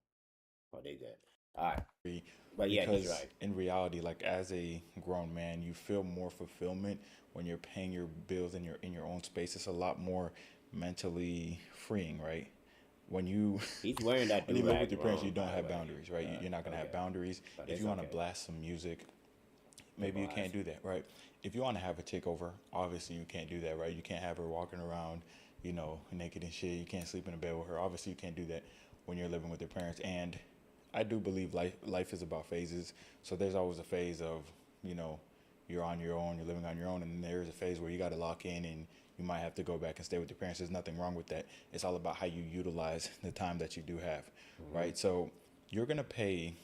Oh, they dead. All right, but yeah, he's Because right. in reality, like as a grown man, you feel more fulfillment when you're paying your bills in your own space. It's a lot more mentally freeing, right? When you He's wearing that when do you live with rag your parents, you wrong, don't by the have way. boundaries, right? You're not gonna have Okay, boundaries. but If it's you want to okay. blast some music, maybe you can't Improvise. do that, right? If you want to have a takeover, obviously you can't do that, right? You can't have her walking around, naked and shit. You can't sleep in a bed with her. Obviously, you can't do that when you're living with your parents. And I do believe life is about phases. So there's always a phase of, you know, you're on your own, you're living on your own, and then there's a phase where you got to lock in and you might have to go back and stay with your parents. There's nothing wrong with that. It's all about how you utilize the time that you do have, right? So you're gonna pay,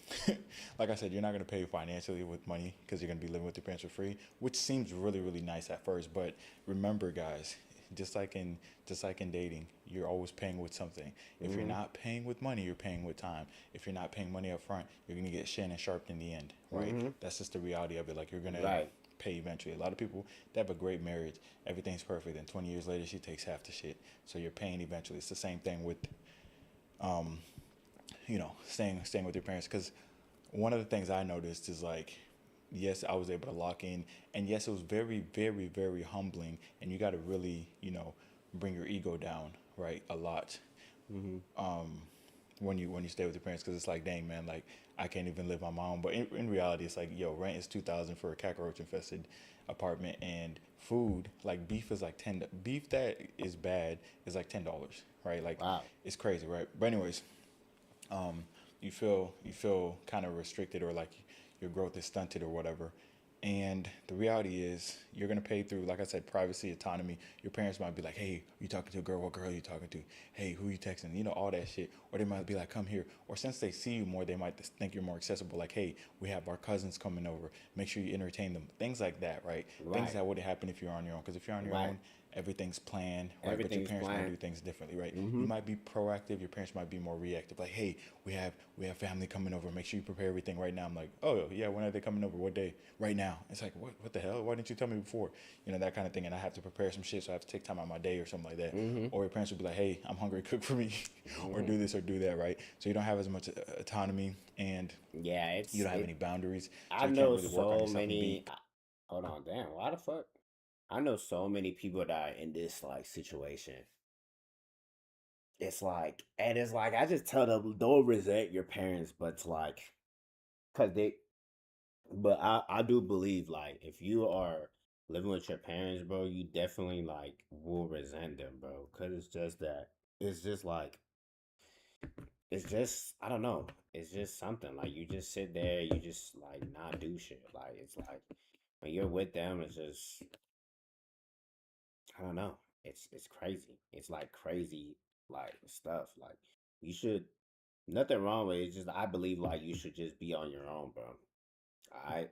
like I said, you're not gonna pay financially with money because you're gonna be living with your parents for free, which seems really really nice at first. But remember, guys, just like in just like in dating, you're always paying with something. If you're not paying with money, you're paying with time. If you're not paying money up front, you're gonna get Shannon sharp in the end, right? That's just the reality of it. Like you're gonna Right. pay eventually. A lot of people they have a great marriage, everything's perfect, and 20 years later she takes half the shit. So you're paying eventually. It's the same thing with staying with your parents. Because one of the things I noticed is like, yes, I was able to lock in, and yes, it was very, very, very humbling. And you got to really, bring your ego down, right, a lot. When you stay with your parents, because it's like, dang man, like I can't even live on my own. But in reality, it's like, yo, rent is 2,000 for a cockroach infested apartment, and food like beef is like beef that is bad is like $10, right? Like Wow. it's crazy, right? But anyways, you feel kind of restricted, or like your growth is stunted or whatever. And the reality is you're gonna pay through, like I said, privacy, autonomy. Your parents might be like, hey, you talking to a girl? What girl are you talking to? Hey, who you texting? All that shit. Or they might be like, come here. Or since they see you more, they might think you're more accessible. Like, hey, we have our cousins coming over. Make sure you entertain them. Things like that, right? Things Right. that wouldn't happen if you're on your own. Because if you're on your Right. own, everything's planned, right? But your Everything's parents might planned. do things differently, right? You might be proactive. Your parents might be more reactive. Like, hey, we have family coming over. Make sure you prepare everything right now. I'm like, oh yeah, when are they coming over? What day? Right now. It's like, what the hell? Why didn't you tell me before? That kind of thing. And I have to prepare some shit, so I have to take time out of my day or something like that. Or your parents would be like, hey, I'm hungry, cook for me, or do this or do that, right? So you don't have as much autonomy, and Yeah, it's you don't have it, any boundaries, so I you can't know really work on so yourself and many. be Hold on, damn. Why the fuck? I know so many people that are in this like situation. And it's like I just tell them don't resent your parents, but it's like, cause they. But I do believe like if you are living with your parents, bro, you definitely like will resent them, bro. Cause it's just that it's just like it's just I don't know. It's just something like you just sit there, you just like not do shit. Like it's like when you're with them, it's just I don't know. It's crazy. It's like crazy like stuff. Like you should nothing wrong with it. It's just I believe like you should just be on your own, bro. Alright?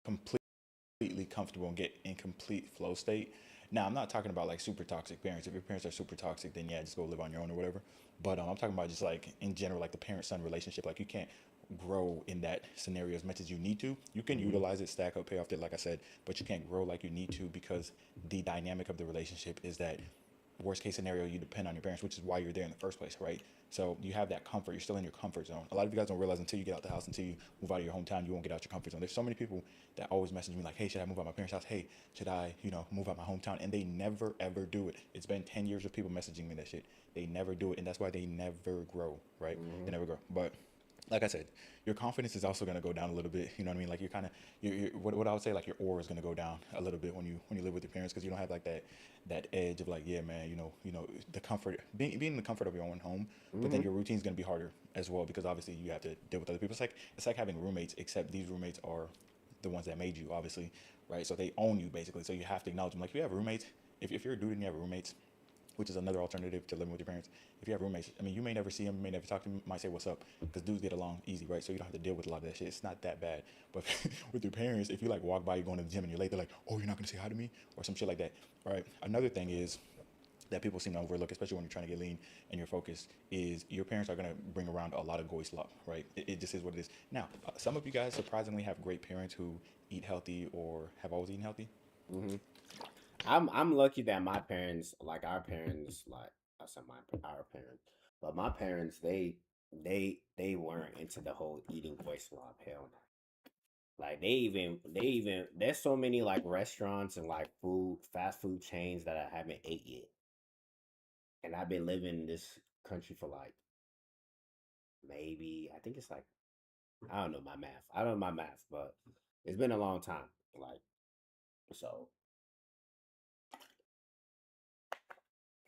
completely comfortable and get in complete flow state. Now, I'm not talking about like super toxic parents. If your parents are super toxic, then yeah, just go live on your own or whatever. But I'm talking about just like in general, like the parent-son relationship. Like you can't grow in that scenario as much as you need to. You can utilize it, stack up, pay off debt, like I said, but you can't grow like you need to because the dynamic of the relationship is that worst case scenario, you depend on your parents, which is why you're there in the first place, right? So you have that comfort. You're still in your comfort zone. A lot of you guys don't realize until you get out the house, until you move out of your hometown, you won't get out your comfort zone. There's so many people that always message me like, hey, should I move out my parents' house? Hey, should I, move out my hometown? And they never ever do it. It's been 10 years of people messaging me that shit. They never do it, and that's why they never grow, right? They never grow. But like I said, your confidence is also going to go down a little bit. You know what I mean? Like you're kind of, what I would say, like your aura is going to go down a little bit when you live with your parents because you don't have like that edge of like, yeah, man, the comfort, being in the comfort of your own home. But then your routine is going to be harder as well because obviously you have to deal with other people. It's like having roommates, except these roommates are the ones that made you, obviously, right? So they own you basically. So you have to acknowledge them. Like if you have roommates, if you're a dude and you have roommates, which is another alternative to living with your parents. If you have roommates, I mean, you may never see them, may never talk to them, might say what's up, because dudes get along easy, right? So you don't have to deal with a lot of that shit. It's not that bad. But with your parents, if you like walk by, you going to the gym and you're late, they're like, oh, you're not gonna say hi to me, or some shit like that, right? Another thing is that people seem to overlook, especially when you're trying to get lean and you're focused, is your parents are going to bring around a lot of goy slop, right? It just is what it is. Now, some of you guys surprisingly have great parents who eat healthy or have always eaten healthy. Hmm. I'm lucky that my parents, like our parents, like I said, our parents, but my parents, they weren't into the whole eating voice swap. Hell no. Like they even there's so many like restaurants and like fast food chains that I haven't ate yet, and I've been living in this country for like maybe I think it's like I don't know my math. I don't know my math, but it's been a long time. Like so,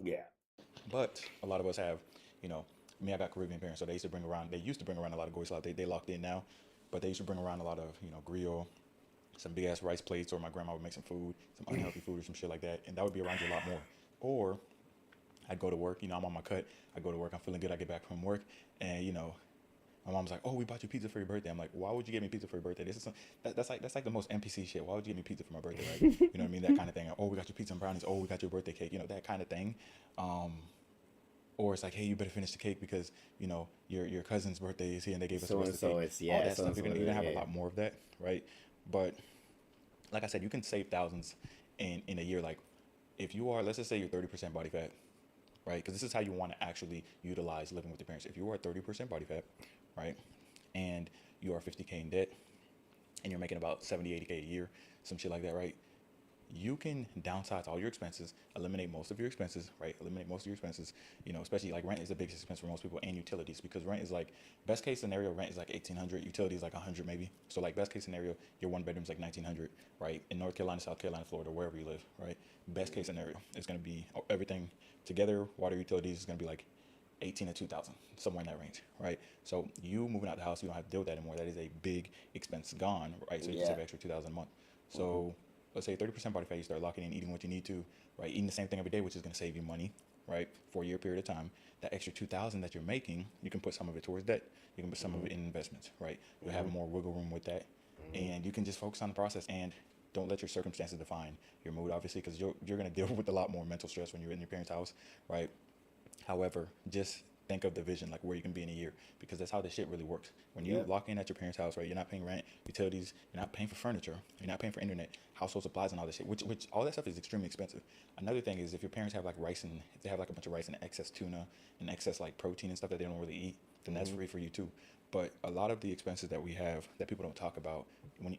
yeah. But a lot of us have, you know, me, I got Caribbean parents, so they used to bring around a lot of goy slop. They locked in now, but they used to bring around a lot of, grill, some big ass rice plates, or my grandma would make some food, some unhealthy food or some shit like that, and that would be around you a lot more. Or I'd go to work, I'm on my cut, I go to work, I'm feeling good, I get back from work, and my mom's like, "Oh, we bought you pizza for your birthday." I'm like, "Why would you get me pizza for your birthday? This is that's like the most NPC shit. Why would you get me pizza for my birthday, right? You know what I mean? That kind of thing. Oh, we got you pizza and brownies. Oh, we got your birthday cake. That kind of thing. Or it's like, hey, you better finish the cake because your cousin's birthday is here and they gave us the So rest and of the so cake. it's All yeah. that So stuff. and You're so gonna have a yeah. lot more of that, right? But like I said, you can save thousands in a year. Like if you are, let's just say you're 30% body fat, right? Because this is how you want to actually utilize living with your parents. If you are 30% body fat, right, and you are 50K in debt, and you're making about 70, 80K a year, some shit like that, right? You can downsize all your expenses, eliminate most of your expenses, right? Eliminate most of your expenses, especially like rent is the biggest expense for most people and utilities because rent is like, best case scenario, rent is like 1,800, utilities like 100 maybe. So like best case scenario, your one bedroom's like 1,900, right? In North Carolina, South Carolina, Florida, wherever you live, right? Best case scenario is going to be everything together, water, utilities is going to be like 18 to 2,000, somewhere in that range, right? So you moving out the house, you don't have to deal with that anymore. That is a big expense gone, right? So you can Yeah. save extra 2,000 a month. So let's say 30% body fat, you start locking in, eating what you need to, right? Eating the same thing every day, which is going to save you money, right? For a year period of time. That extra 2,000 that you're making, you can put some of it towards debt. You can put some of it in investments, right? You'll have more wiggle room with that, and you can just focus on the process and don't let your circumstances define your mood, obviously, because you're going to deal with a lot more mental stress when you're in your parents' house, right? However, just think of the vision, like where you can be in a year, because that's how this shit really works. When you Yep. lock in at your parents' house, right, you're not paying rent, utilities, you're not paying for furniture, you're not paying for internet, household supplies, and all this shit, which all that stuff is extremely expensive. Another thing is if your parents have like rice and if they have like a bunch of rice and excess tuna and excess like protein and stuff that they don't really eat, then that's free for you too. But a lot of the expenses that we have that people don't talk about,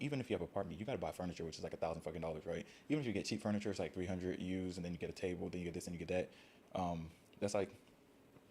even if you have an apartment, you gotta buy furniture, which is like $1,000 right? Even if you get cheap furniture, it's like 300 used, and then you get a table, then you get this and you get that. That's like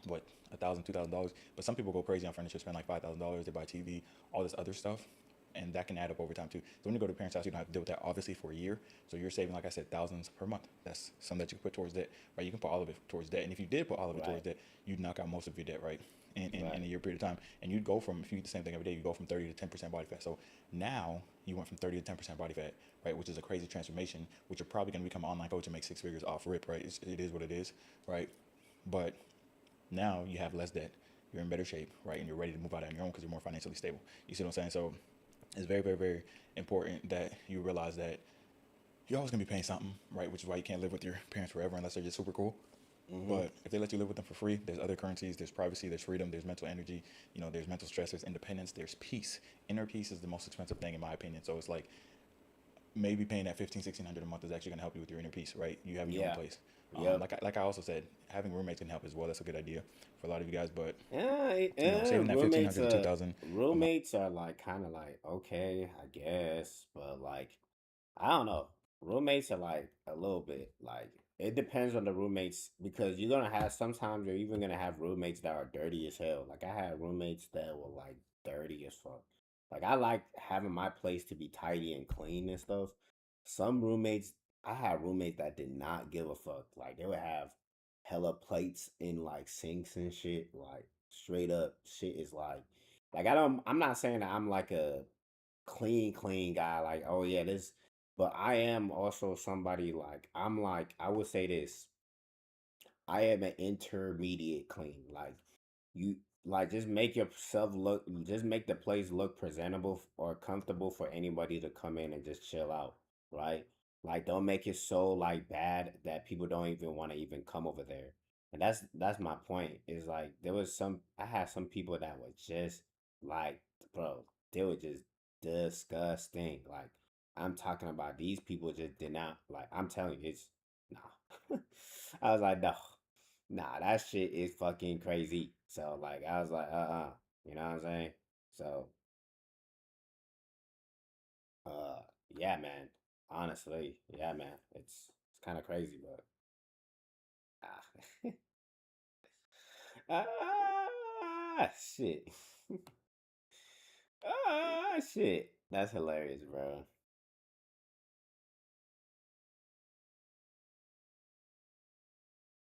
what, $1,000, $2,000. But some people go crazy on furniture, spend like $5,000. They buy TV, all this other stuff, and that can add up over time too. So when you go to a parent's house, you don't have to deal with that obviously for a year. So you're saving, like I said, thousands per month. That's something that you can put towards debt, right? You can put all of it towards debt, and if you did put all of it towards Right. debt, you'd knock out most of your debt, right? In Right. a year period of time, and you'd go from, if you eat the same thing every day, you go from 30 to 10% body fat. So now you went from 30 to 10% body fat, right? Which is a crazy transformation. Which you're probably going to become an online coach and make 6 figures off rip, right? It is what it is, right? But now you have less debt, you're in better shape, right? And you're ready to move out on your own because you're more financially stable. You see what I'm saying? So it's very, very, very important that you realize that you're always gonna be paying something, right? Which is why you can't live with your parents forever unless they're just super cool. But if they let you live with them for free, there's other currencies, there's privacy, there's freedom, there's mental energy, there's mental stress, there's independence, there's peace. Inner peace is the most expensive thing in my opinion. So it's like maybe paying that 1,500, 1,600 a month is actually gonna help you with your inner peace, right? You have your own Yeah. place. Yep. Like I also said, having roommates can help as well. That's a good idea for a lot of you guys. But Yeah, saving that 1,500 to 2,000 a month. roommates are like kind of like okay, I guess, but like I don't know. Roommates are like a little bit like it depends on the roommates because you're gonna have sometimes you're even gonna have roommates that are dirty as hell. Like I had roommates that were like dirty as fuck. Like I like having my place to be tidy and clean and stuff. Some roommates, I had roommates that did not give a fuck. Like they would have hella plates in like sinks and shit. Like straight up shit is like I'm not saying that I'm like a clean guy like oh yeah this but I am also somebody like I'm like I would say this I am an intermediate clean. Like you like just make yourself look just make the place look presentable or comfortable for anybody to come in and just chill out, right? Like don't make it so like bad that people don't even want to even come over there. And that's my point. Is like there was some I had some people that were just like, bro, they were just disgusting. Like I'm talking about these people just did not like I'm telling you, it's nah. I was like, no, nah, that shit is fucking crazy. So like I was like, you know what I'm saying? So uh yeah, man. Honestly, yeah, man. It's kind of crazy, but ah, shit. Shit. That's hilarious, bro.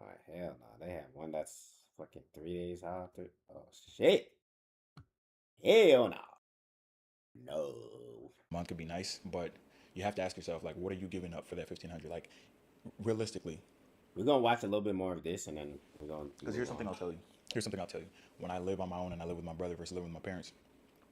Oh hell no, they have one that's fucking 3 days after. Oh shit. Hell no. No. Month could be nice, but you have to ask yourself, like, what are you giving up for that 1,500? Like, realistically, We're gonna watch a little bit more of this and then we're gonna because here's something I'll tell you. Here's something I'll tell you. When I live on my own and I live with my brother versus living with my parents,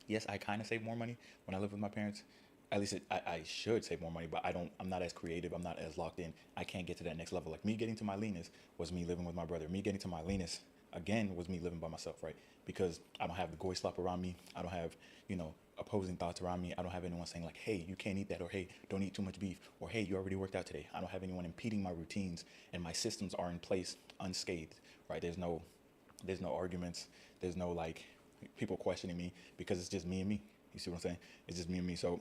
yes, I kind of save more money when I live with my parents. At least I should save more money, but I'm not as creative. I'm not as locked in. I can't get to that next level. Like me getting to my leanest was me living with my brother. Me getting to my leanest again was me living by myself, right? Because I don't have the goy slop around me. I don't have, opposing thoughts around me. I don't have anyone saying like, hey, you can't eat that, or hey, don't eat too much beef, or hey, you already worked out today. I don't have anyone impeding my routines, and my systems are in place unscathed, right? There's no arguments. There's no like people questioning me because it's just me and me. You see what I'm saying? It's just me and me. So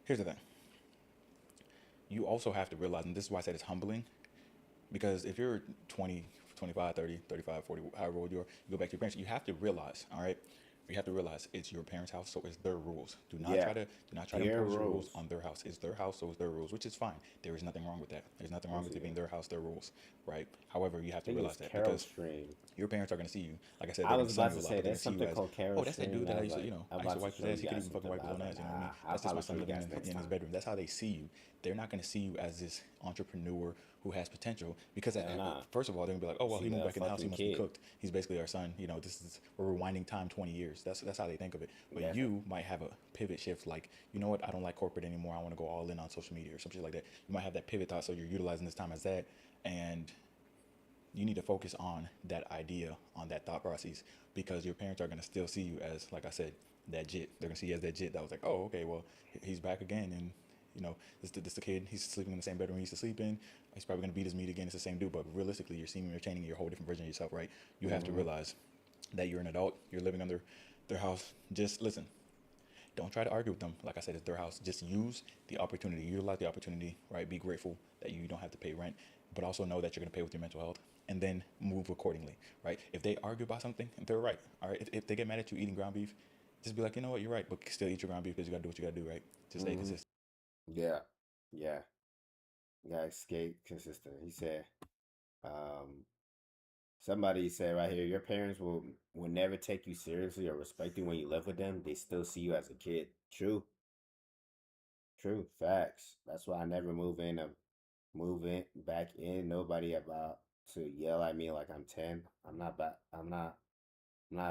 here's the thing. You also have to realize, and this is why I said it's humbling, because if you're 20, 25, 30, 35, 40, however old you are, you go back to your parents, you have to realize, all right? You have to realize it's your parents' house, so it's their rules. Do not Yeah. try to Their impose your rules rules. on their house. It's their house, so it's their rules, which is fine. There is nothing wrong with that. There's nothing wrong with it being their house, their rules, right? However, you have I to think realize it's that Carol because Stream. your parents are going to see you. Like I said, I they're was gonna about see to you a lot. say They're gonna there's see you something as, called Carol oh, that's that Stream. dude that I I was used to, like, I I'm used to about wipe to his show ass. you He could guys even fucking something. wipe I his was own like, ass. You know what I mean? nah, I'll That's just my probably son show you living guys next in his time. bedroom. That's how they see you. They're not going to see you as this entrepreneur who has potential because They're not. first of all, they're going to be like, oh, well, See he moved the back in the house. He fucking must be kid. cooked. He's basically our son. This is, we're rewinding time 20 years. That's how they think of it. But Yeah. you might have a pivot shift like, you know what? I don't like corporate anymore. I want to go all in on social media or something like that. You might have that pivot thought. So you're utilizing this time as that. And you need to focus on that idea, on that thought process, because your parents are going to still see you as, like I said, that jit. They're going to see you as that jit that was like, oh, okay, well, he's back again. And, this the kid, he's sleeping in the same bedroom he used to sleep in. He's probably going to beat his meat again. It's the same dude. But realistically, you're seeing, you're changing, you're a whole different version of yourself, right? You have to realize that you're an adult. You're living under their house. Just listen. Don't try to argue with them. Like I said, it's their house. Just use the opportunity, utilize the opportunity, right? Be grateful that you don't have to pay rent, but also know that you're going to pay with your mental health and then move accordingly, right? If they argue about something, they're right. All right. If they get mad at you eating ground beef, just be like, you know what, you're right, but still eat your ground beef because you got to do what you got to do, right? Just stay consistent. Yeah. Yeah. Gotta stay consistent. He said, um, somebody said right here, your parents will never take you seriously or respect you when you live with them. They still see you as a kid. True. True. Facts. That's why I never move in back in. Nobody about to yell at me like I'm 10. I'm not back. I'm not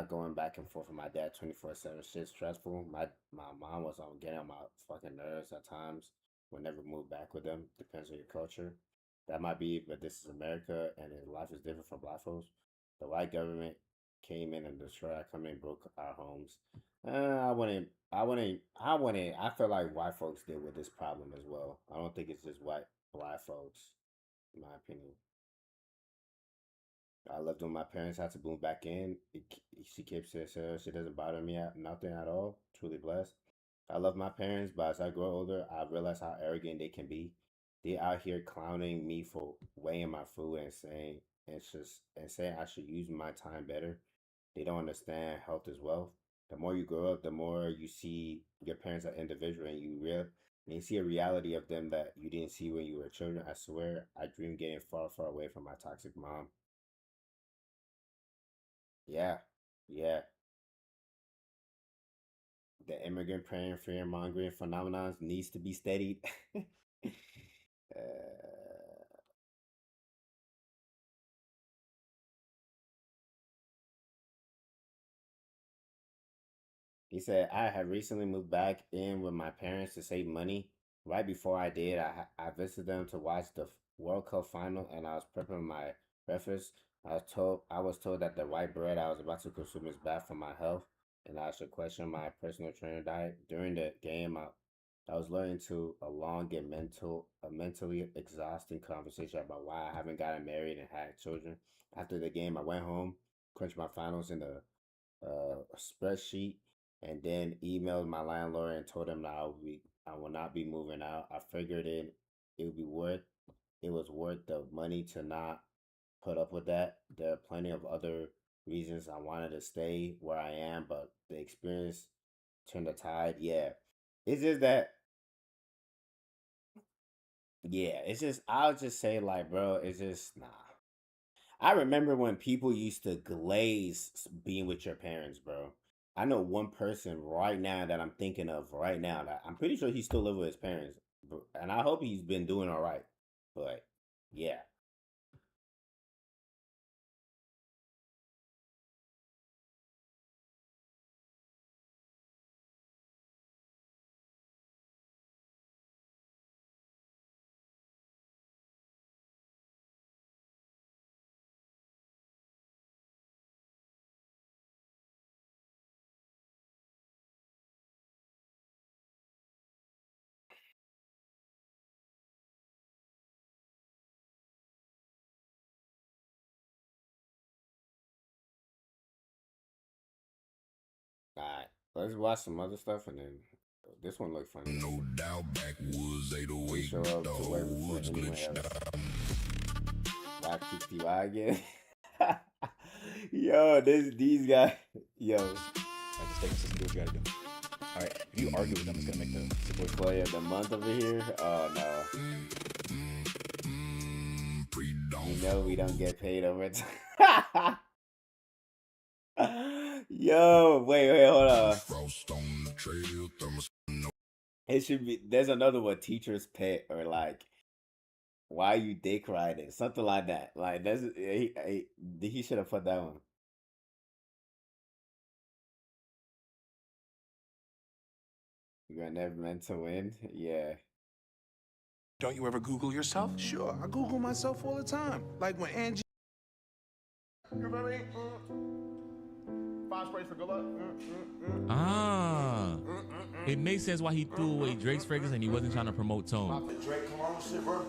going back and forth with my dad 24/7. Shit's stressful. My mom was on getting on my fucking nerves at times. We'll never move back with them. Depends on your culture. That might be, but this is America and life is different from black folks. The white government came in and destroyed our company and broke our homes. I feel like white folks deal with this problem as well. I don't think it's just black folks, in my opinion. I lived with my parents, had to move back in. She keeps it so she doesn't bother me at nothing at all. Truly blessed. I love my parents, but as I grow older, I realize how arrogant they can be. They out here clowning me for weighing my food and saying I should use my time better. They don't understand health as well. The more you grow up, the more you see your parents as individual and you see a reality of them that you didn't see when you were children. I swear, I dream getting far, far away from my toxic mom. Yeah, yeah. The immigrant praying fear mongering phenomenon needs to be studied. uh, He said, I have recently moved back in with my parents to save money. Right before I did, I visited them to watch the World Cup final, and I was prepping my breakfast. I was told that the white bread I was about to consume is bad for my health, and I should question my personal trainer diet. During the game, I was learning to a long and mentally exhausting conversation about why I haven't gotten married and had children. After the game, I went home, crunched my finals in the spreadsheet, and then emailed my landlord and told him that I will not be moving out. I figured it would be worth it was worth the money to not put up with that. There are plenty of other reasons I wanted to stay where I am, but the experience turned the tide. Yeah. It's just that yeah, it's just I'll just say like, bro, it's just nah. I remember when people used to glaze being with your parents, bro. I know one person right now that I'm thinking of right now that I'm pretty sure he still live with his parents, and I hope he's been doing all right. But yeah, all right. Let's watch some other stuff, and then this one look funny. No doubt, backwoods 808. Show up to way before anyone else. Why kick you out again? Yo, these guys. Yo, I just take a system. Do what you gotta do. All right. If you argue with them, it's gonna make the situation. Player of the month over here. Oh no. You know we don't get paid overtime. Yo, wait, hold on. It should be. There's another one. Teacher's pet, or like, why you dick riding? Something like that. Like that's he should have put that one. You're never meant to win. Yeah. Don't you ever Google yourself? Sure, I Google myself all the time. Like when Angie. You feel me? 5 sprays for good luck. It makes sense why he threw away Drake's fragrance and he wasn't trying to promote Tone. Drake cologne shit, bro.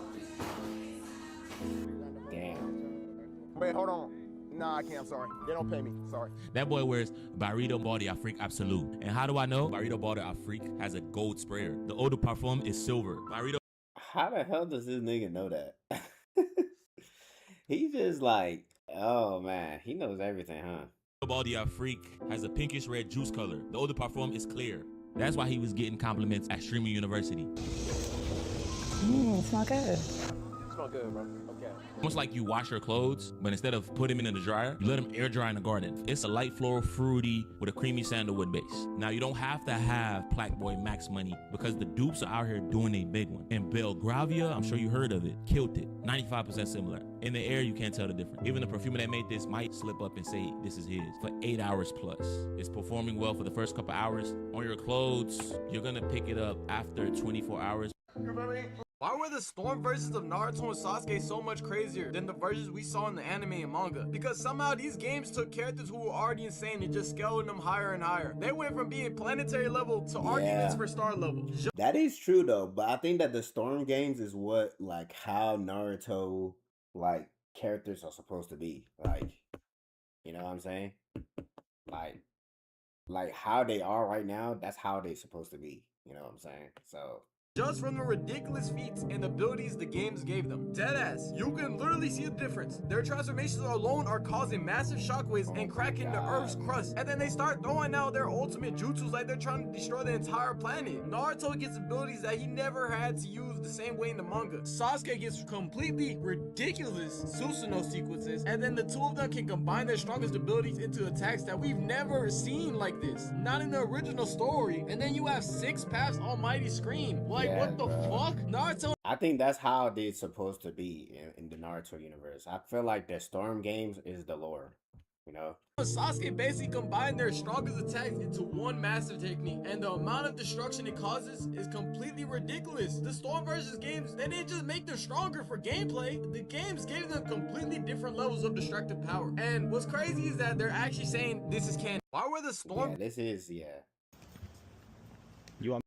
Damn. Wait, hold on. Nah, I can't. I'm sorry. They don't pay me. Sorry. That boy wears Barredo Body Afrique Absolute. And how do I know? Barredo Body Afrique has a gold sprayer. The eau de parfum is silver. Barredo. How the hell does this nigga know that? He just like, oh man, he knows everything, huh? Body Afrique has a pinkish red juice color. The eau de parfum is clear. That's why he was getting compliments at Streamer University. Smell good. Smell good, bro. Okay. Almost like you wash your clothes, but instead of putting them in the dryer, you let them air dry in the garden. It's a light floral fruity with a creamy sandalwood base. Now, you don't have to have Plaque Boy Max money because the dupes are out here doing a big one. And Belgravia, I'm sure you heard of it, killed it. 95% similar. In the air, you can't tell the difference. Even the perfumer that made this might slip up and say this is his for 8 hours plus. It's performing well for the first couple hours. On your clothes, you're gonna pick it up after 24 hours. You feel me? Why were the Storm versions of Naruto and Sasuke so much crazier than the versions we saw in the anime and manga? Because somehow these games took characters who were already insane and just scaled them higher and higher. They went from being planetary level to arguments for star level. That is true though, but I think that the Storm games is what like how Naruto like characters are supposed to be. Like, you know what I'm saying? Like how they are right now, that's how they're supposed to be. You know what I'm saying? So just from the ridiculous feats and abilities the games gave them. Deadass, you can literally see the difference. Their transformations alone are causing massive shockwaves and cracking the Earth's crust. And then they start throwing out their ultimate jutsus like they're trying to destroy the entire planet. Naruto gets abilities that he never had to use the same way in the manga. Sasuke gets completely ridiculous Susanoo sequences, and then the two of them can combine their strongest abilities into attacks that we've never seen like this. Not in the original story. And then you have Six Paths Almighty Scream. Like, yeah, what the fuck? Naruto. I think that's how they're supposed to be in the Naruto universe. I feel like the Storm games is the lore. You know. Sasuke basically combined their strongest attacks into one massive technique, and the amount of destruction it causes is completely ridiculous. The Storm versus games, they didn't just make them stronger for gameplay, the games gave them completely different levels of destructive power. And what's crazy is that they're actually saying this is canon. Why were the Storm... Yeah, this is, yeah. You want...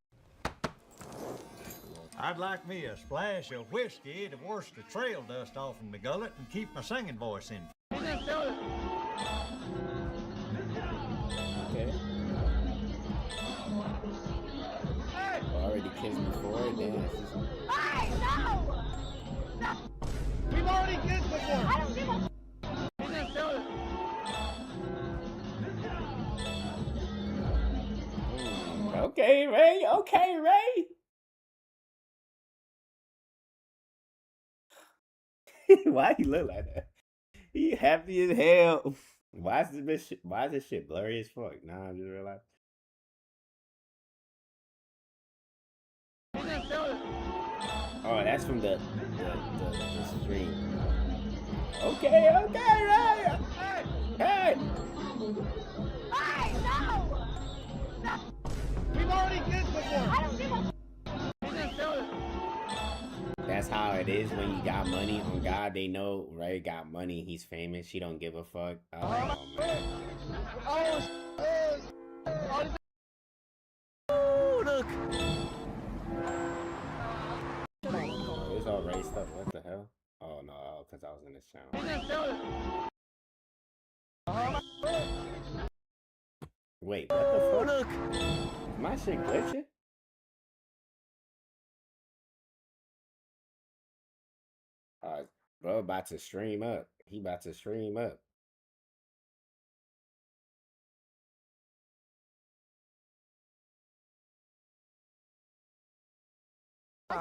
I'd like me a splash of whiskey to wash the trail dust off from the gullet and keep my singing voice in. Okay. Already kissed before, then it's just... Hey, no! No! We've already kissed before! I don't give a... Okay, Ray. Okay, Ray. Why he look like that? He happy as hell. Why is this shit blurry as fuck? Nah, I just realized. Oh, that's from the stream. Okay, Ray. Hey. Hey, no! No! We've already kissed before! I don't give a... That's how it is when you got money. On God, they know Ray got money. He's famous. She don't give a fuck. Oh, man. Oh, look! Oh, it's all Ray stuff. What the hell? Oh, no. Because I was in this channel. Wait, what the fuck? Look! My shit glitching? Bro about to stream up. He about to stream up.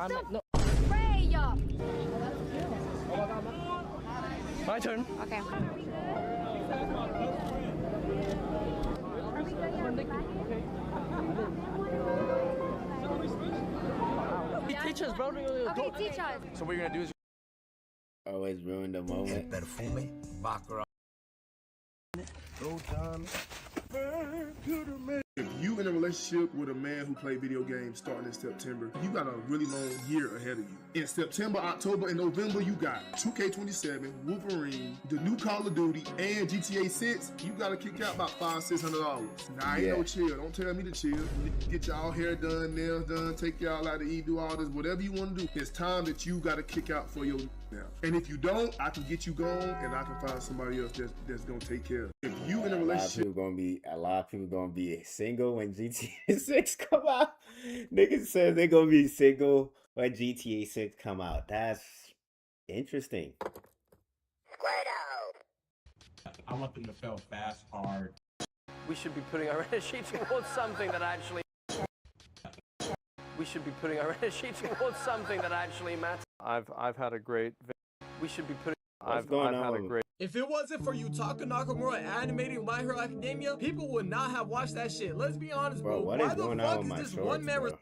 No. Ray! My turn. Okay. Teach us, bro. Okay, teach us. So what you're gonna do is Always ruin the moment. perfume, baccarat. Go time. If you in a relationship with a man who play video games starting in September, you got a really long year ahead of you. In September, October, and November, you got 2K27, Wolverine, the new Call of Duty, and GTA 6. You gotta kick out about $500-600. Now, ain't no chill. Don't tell me to chill. Get y'all hair done, nails done, take y'all out to eat, do all this, whatever you want to do. It's time that you gotta kick out for your now. And if you don't, I can get you gone, and I can find somebody else that's gonna take care of it. If you in a relationship, A lot of people gonna be single when GTA 6 come out. Niggas said they gonna be single when GTA 6 come out. That's interesting. I want them to feel fast, hard. We should be putting our energy towards something that actually. We should be putting our energy towards something that actually matters. I've had a great. We should be putting. I've had a great. If it wasn't for Yutaka Nakamura animating My Hero Academia, people would not have watched that shit. Let's be honest, bro. What Why is the going fuck on with is my this shorts, one man? bro?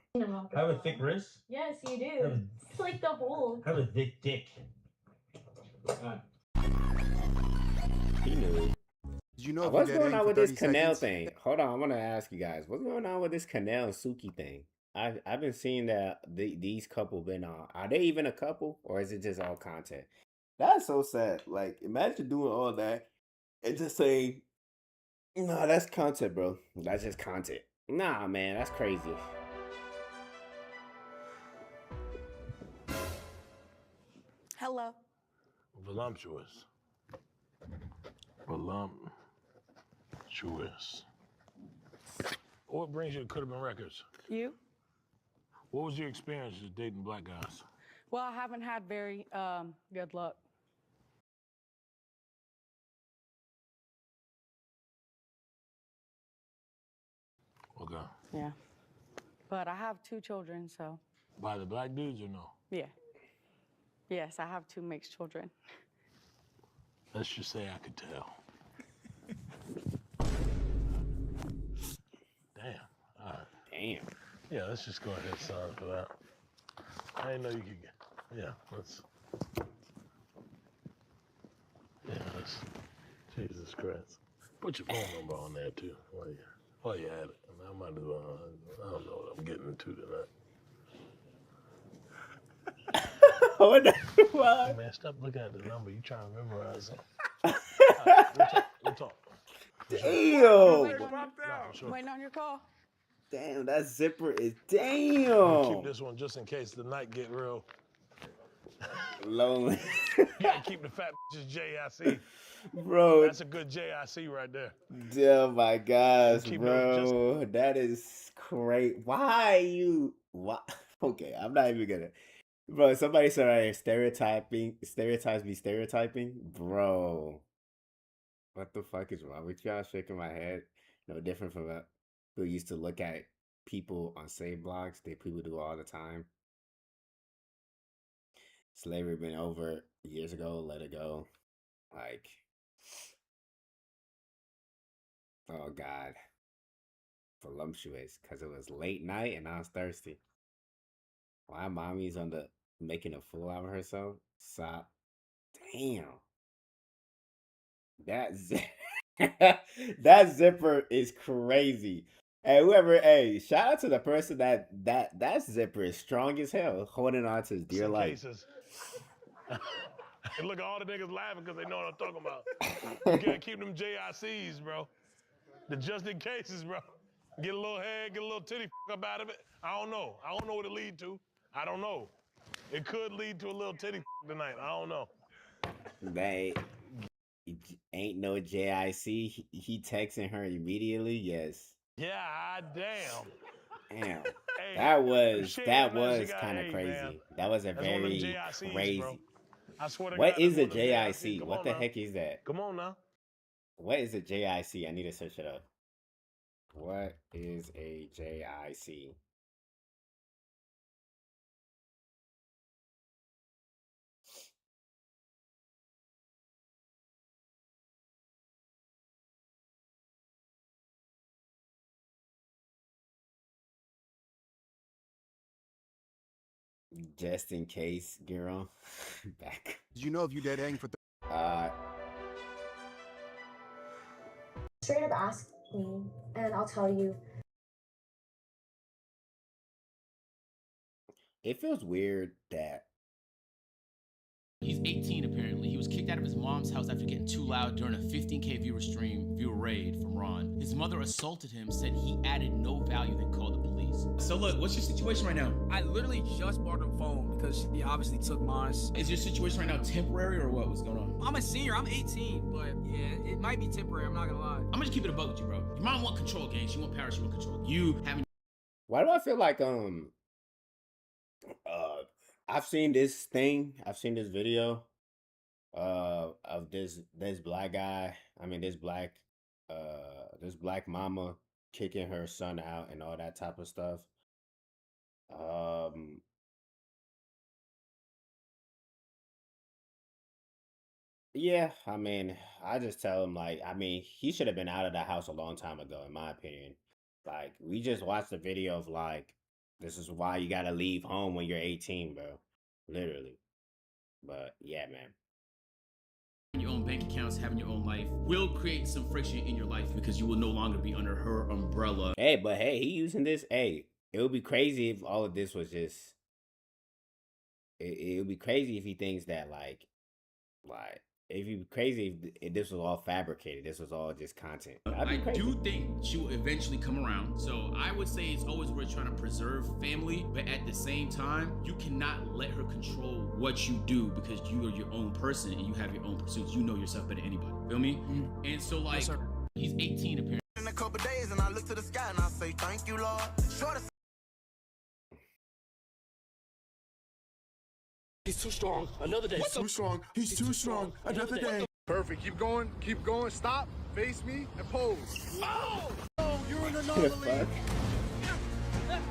Have a thick wrist. Yes, you do. It's like the whole. Have a thick dick. He knew. Did you know if What's you're going dead on for with this 30 canal seconds? thing? Hold on, I want to ask you guys. What's going on with this canal and Suki thing? I've been seeing that these couple been on. Are they even a couple, or is it just all content? That's so sad. Like, imagine doing all that and just saying, "Nah, that's content, bro. That's just content." Nah, man, that's crazy. Hello. Voluptuous. Voluptuous. What brings you to Could Have Been Records? You? What was your experience of dating black guys? Well, I haven't had very good luck. Okay. Yeah. But I have 2 children, so. By the black dudes or no? Yeah. Yes, I have 2 mixed children. Let's just say I could tell. Damn. All right. Damn. Yeah, let's just go ahead and sign for that. I didn't know you could get. Yeah, let's. Yeah, let's. Jesus Christ. Put your phone number on there too. While you at it. I might as well. I don't know what I'm getting into tonight. What the fuck? Man, stop looking at the number. You trying to memorize it. Right, we'll talk. Damn. Waiting on your call. Damn, that zipper is I'm gonna damn. keep this one just in case the night get real. Lonely. You gotta keep the fat bitches JIC. Bro. That's a good JIC right there. Oh my gosh, Keep bro. That is crazy. Why you why okay, I'm not even gonna bro, somebody said right here, stereotyping. Bro. What the fuck is wrong with y'all? Shaking my head. No different from who used to look at people on save blogs. People do all the time. Slavery been over years ago, let it go. Like, oh God. Voluptuous. Because it was late night and I was thirsty. Why mommy's on the making a fool out of herself? Stop. Damn. That zipper is crazy. Hey, shout out to the person that zipper is strong as hell, holding on to his dear life. And look at all the niggas laughing because they know what I'm talking about. You gotta keep them JICs, bro. The just in cases, bro. Get a little head, get a little titty up out of it. I don't know what it lead to. I don't know. It could lead to a little titty tonight. I don't know. They ain't no JIC. He texting her immediately. Yes. Yeah, damn. Damn. Hey, That was shit, kind man, of she got AIDS, crazy. man. That was a That's one of them very JICs, crazy. bro. I swear to What God, is a that's one of them JICs. JIC? Come What on the now. heck is that? Come on now. What is a JIC? I need to search it up. What is a JIC? Just in case, girl. Back. Did you know if you dead hang for Straight up ask me, and I'll tell you. It feels weird that He's 18 apparently. He was kicked out of his mom's house after getting too loud during a 15K viewer raid from Ron. His mother assaulted him, said he added no value, then called the police. So look, what's your situation right now? I literally just bought him a phone because he obviously took mine. Is your situation right now temporary or what? What's going on? I'm a senior, I'm 18, but yeah, it might be temporary, I'm not gonna lie. I'm gonna keep it a buck with you, bro. Your mom want control, gang. She want power, she want control. You having why do I feel like I've seen this video of this black guy, this black mama kicking her son out and all that type of stuff. Yeah, I just tell him he should have been out of the house a long time ago, in my opinion. Like, we just watched the video of this is why you gotta leave home when you're 18, bro. Literally. But yeah, man. your own bank accounts, having your own life will create some friction in your life because you will no longer be under her umbrella. Hey, he using this. Hey, it would be crazy if all of this was just. It would be crazy if he thinks that if you crazy if this was all fabricated, this was all just content. I do think she will eventually come around. So I would say it's always worth trying to preserve family, but at the same time, you cannot let her control what you do because you are your own person and you have your own pursuits. You know yourself better than anybody. Feel me? Mm-hmm. And so he's 18 apparently. In a couple days and I look to the sky and I say thank you, Lord. He's too strong. Another day. He's too strong. He's too strong. Another day. Perfect. Keep going. Keep going. Stop. Face me and pose. Oh! Oh, you're an anomaly.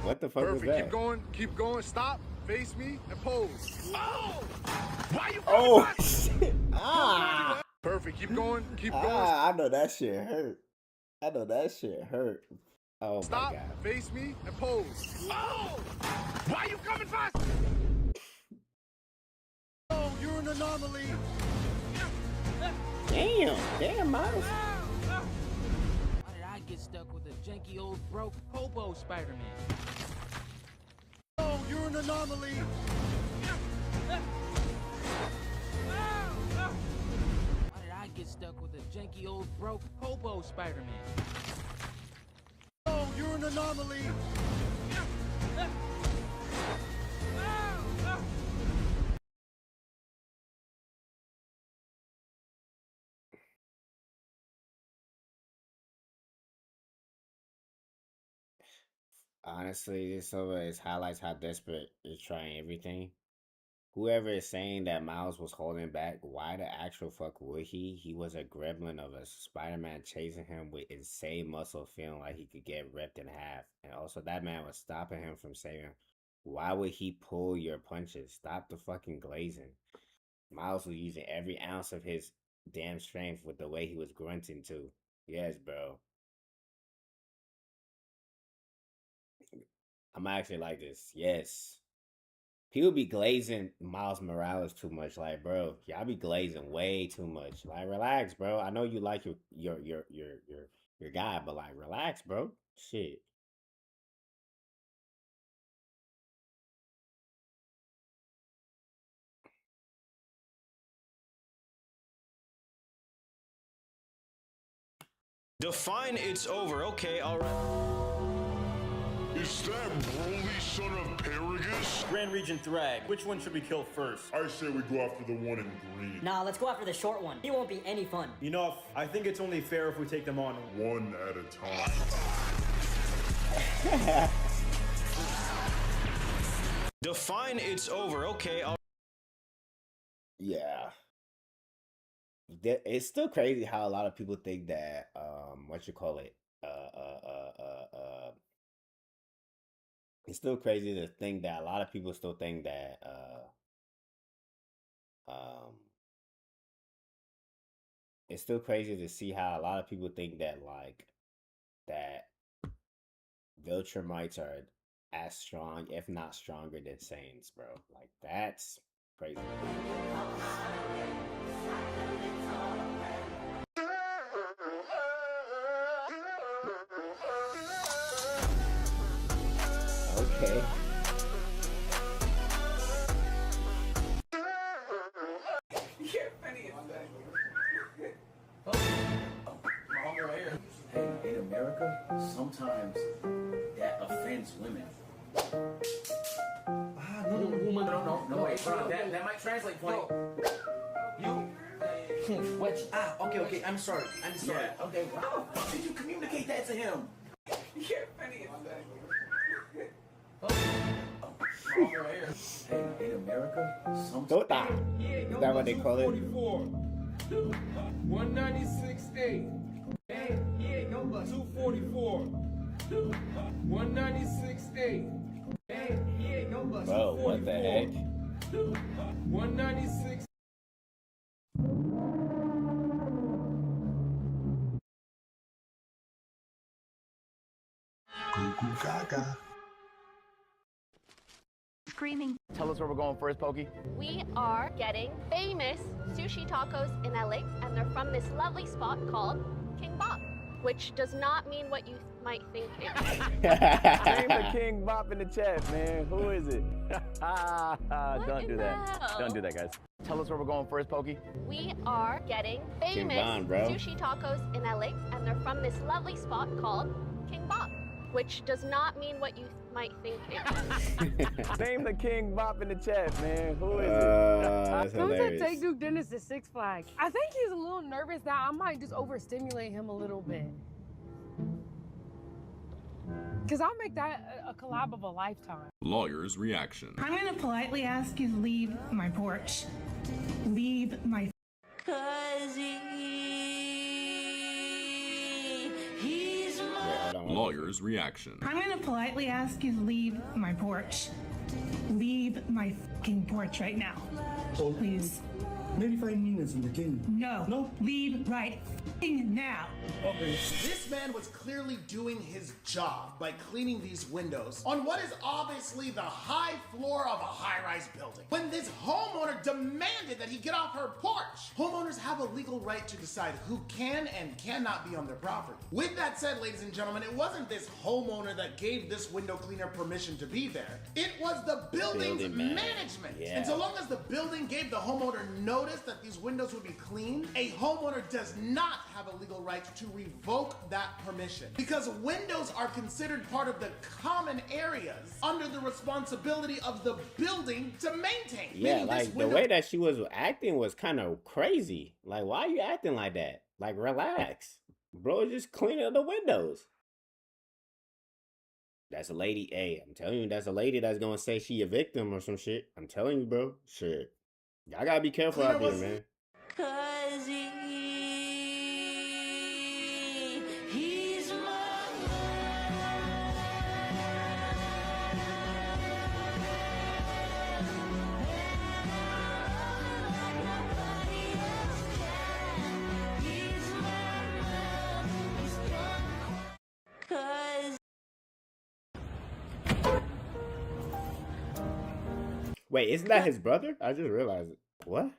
What the fuck was Perfect. that? Keep going. Keep going. Stop. Face me and pose. Oh! Why you Oh shit. Ah. Perfect. Keep going. Keep going. I know that shit hurt. Oh Stop. my god. Face me and pose. Oh! Why you coming fast? Oh, you're an anomaly. Damn, Miles. janky old broke hobo Spider-Man. Oh, you're an anomaly. Why did I get stuck with a janky old broke hobo Spider-Man? Oh, you're an anomaly. Honestly, this over is highlights how desperate is trying everything. Whoever is saying that Miles was holding back, why the actual fuck would he? He was a gremlin of a Spider-Man chasing him with insane muscle, feeling like he could get ripped in half. And also that man was stopping him from saving. Why would he pull your punches? Stop the fucking glazing. Miles was using every ounce of his damn strength with the way he was grunting too. Yes, bro. I'm actually like this. Yes. People be glazing Miles Morales too much. Like, bro, y'all be glazing way too much. Like, relax, bro. I know you like your guy, but like, relax, bro. Shit. Define it's over. Okay, all right. Is that Broly, son of Paragus? Grand Regent Thrag, which one should we kill first? I say we go after the one in green. Nah, let's go after the short one. He won't be any fun. Enough. I think it's only fair if we take them on one at a time. Define it's over. Okay, all Yeah. It's still crazy how a lot of people think that it's still crazy to think that a lot of people still think that it's still crazy to see how a lot of people think that like that Viltrumites are as strong, if not stronger than Saiyans, bro. Like that's crazy. Okay. Hey, in America, sometimes that offends women. No, wait, that might translate for you. What? Okay, I'm sorry. Yeah. Okay, how the fuck did you communicate that to him? Hey, in America, sometimes... Dota. Is that what they call it? 196.8. Hey, number 244. 196.8. Hey, number 244. Bro, what the heck? 196. Cuckoo Gaga. Screaming. Tell us where we're going first, Pokey. We are getting famous sushi tacos in LA, and they're from this lovely spot called King Bop, which does not mean what you might think it is. Name the King Bop in the chat, man. Who is it? Don't do that. hell? Don't do that, guys. Tell us where we're going first, Pokey. We are getting famous sushi tacos in LA, and they're from this lovely spot called King Bop, which does not mean what you might think it is. Name the King Bop in the chat, man. Who is it? That's Someone said hilarious. take Duke Dennis to Six Flags. I think he's a little nervous that I might just overstimulate him a little bit. Because I'll make that a collab of a lifetime. Lawyer's reaction. I'm going to politely ask you to leave my porch. Leave my... Lawyer's reaction. I'm going to politely ask you to leave my porch. Leave my fucking porch right now. Please. Maybe find Nina's in the game. No. No? Leave right now. Okay. This man was clearly doing his job by cleaning these windows on what is obviously the high floor of a high-rise building. When this homeowner demanded that he get off her porch, homeowners have a legal right to decide who can and cannot be on their property. With that said, ladies and gentlemen, it wasn't this homeowner that gave this window cleaner permission to be there. It was the building's management. Yeah. And so long as the building gave the homeowner notice that these windows would be cleaned, a homeowner does not have a legal right to revoke that permission, because windows are considered part of the common areas under the responsibility of the building to maintain. Yeah, like the way that she was acting was kind of crazy. Like, why are you acting like that? Like, relax, bro. Just clean up the windows. That's a lady. Hey, I'm telling you, that's a lady that's gonna say she a victim or some shit. I'm telling you, bro. Shit, y'all gotta be careful out there, man. Cause he's Wait, isn't that his brother? I just realized it. What?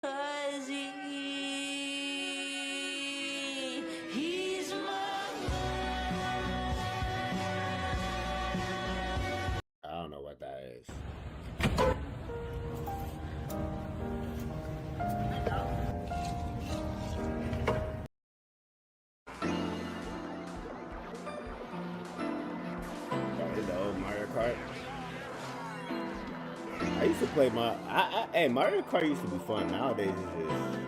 Cause he's I don't know what that is. That is the old Mario Kart. I used to play hey, Mario Kart used to be fun. Nowadays it's just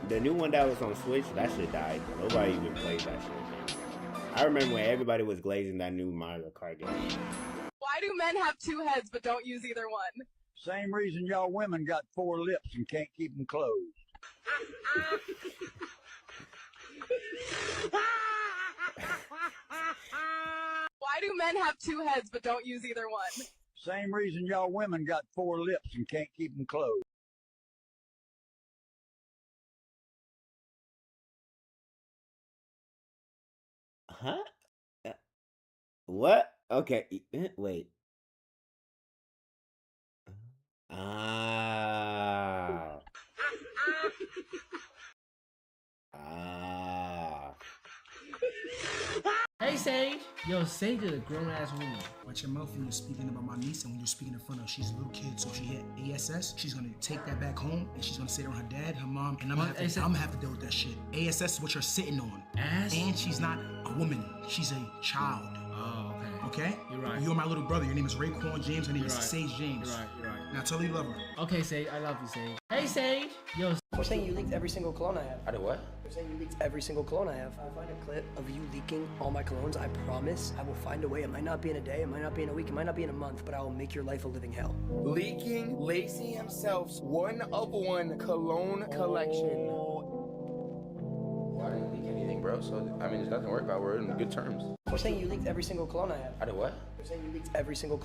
the new one that was on Switch, that shit died. Nobody even plays that shit. I remember when everybody was glazing that new Mario Kart game. Why do men have two heads but don't use either one? Same reason y'all women got 4 lips and can't keep them closed. Why do men have two heads but don't use either one? Same reason y'all women got 4 lips and can't keep them closed. Huh? What? Okay, wait. Ah. Hey, Sage. Yo, Sage is a grown-ass woman. Watch your mouth when you're speaking about my niece and when you're speaking in front of her. She's a little kid, so if she hit ASS, she's gonna take that back home and she's gonna sit on her dad, her mom, and I'm gonna have to deal with that shit. ASS is what you're sitting on. Ass? And she's not a woman. She's a child. Oh, okay. Okay? You're right. You're my little brother. Your name is Raekwon James. Her name is Sage James. You're right. Now tell her you love her. Okay, Sage. I love you, Sage. Hey, Sage. Yo. We're saying you leaked every single cologne I have. I did what? We're saying you leaked every single cologne I have. I'll find a clip of you leaking all my colognes. I promise I will find a way. It might not be in a day, it might not be in a week, it might not be in a month, but I will make your life a living hell. Leaking Lacey himself's one-of-one cologne collection. Well, I didn't leak anything, bro. So, I mean, there's nothing to worry about. We're in good terms. We're saying you leaked every single cologne I have. I did what? We're saying you leaked every single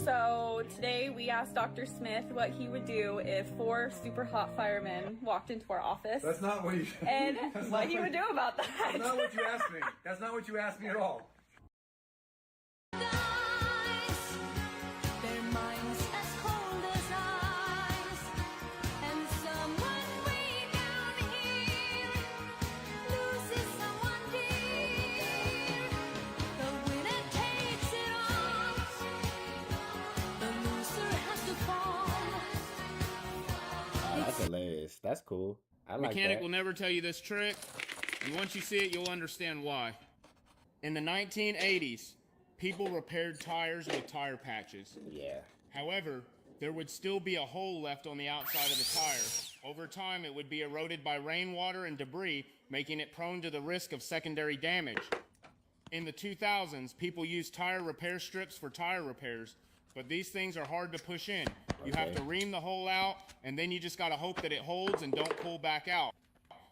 So today we asked Dr. Smith what he would do if 4 super hot firemen walked into our office. That's not what you... And what he would do about that. That's not what you asked me. That's not what you asked me at all. That's hilarious. That's cool. I like Mechanic that. will never tell you this trick, and once you see it, you'll understand why. In the 1980s, people repaired tires with tire patches. Yeah. However, there would still be a hole left on the outside of the tire. Over time, it would be eroded by rainwater and debris, making it prone to the risk of secondary damage. In the 2000s, people used tire repair strips for tire repairs, but these things are hard to push in. You have to ream the hole out, and then you just gotta hope that it holds and don't pull back out.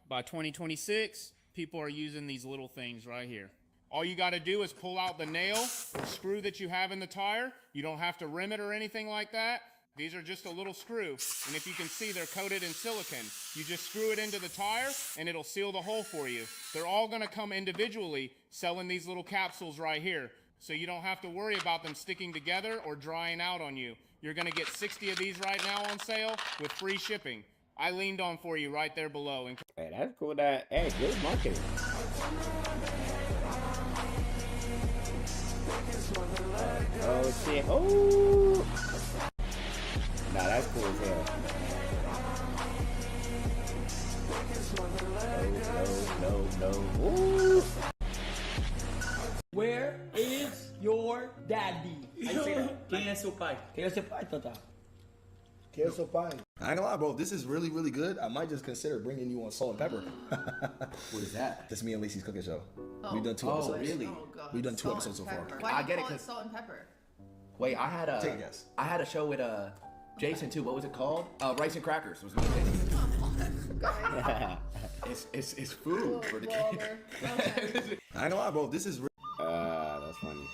By 2026, people are using these little things right here. All you gotta do is pull out the nail or screw that you have in the tire. You don't have to rim it or anything like that. These are just a little screw, and if you can see, they're coated in silicone. You just screw it into the tire, and it'll seal the hole for you. They're all gonna come individually, selling these little capsules right here, so you don't have to worry about them sticking together or drying out on you. You're gonna get 60 of these right now on sale with free shipping. I leaned on for you right there below. Hey, that's cool. That, hey, good marketing. Oh shit! Oh. Nah, that's cool as hell. No. Ooh. Where is your daddy? I say that. ¿Quién es su pai? ¿Quién es su pai, Tata? I ain't gonna lie, bro. This is really, really good. I might just consider bringing you on Salt and Pepper. What is that? That's me and Lacey's cooking show. We've done 2 episodes. Really? Oh, God. We've done 2 Salt episodes so and far. pepper. Why do you call it salt and pepper? Wait, I had a. Take a guess. I had a show with Jason too. What was it called? Rice and Crackers was me and Jason. It's food for the kids. Okay. I ain't gonna lie, bro. This is. That's funny.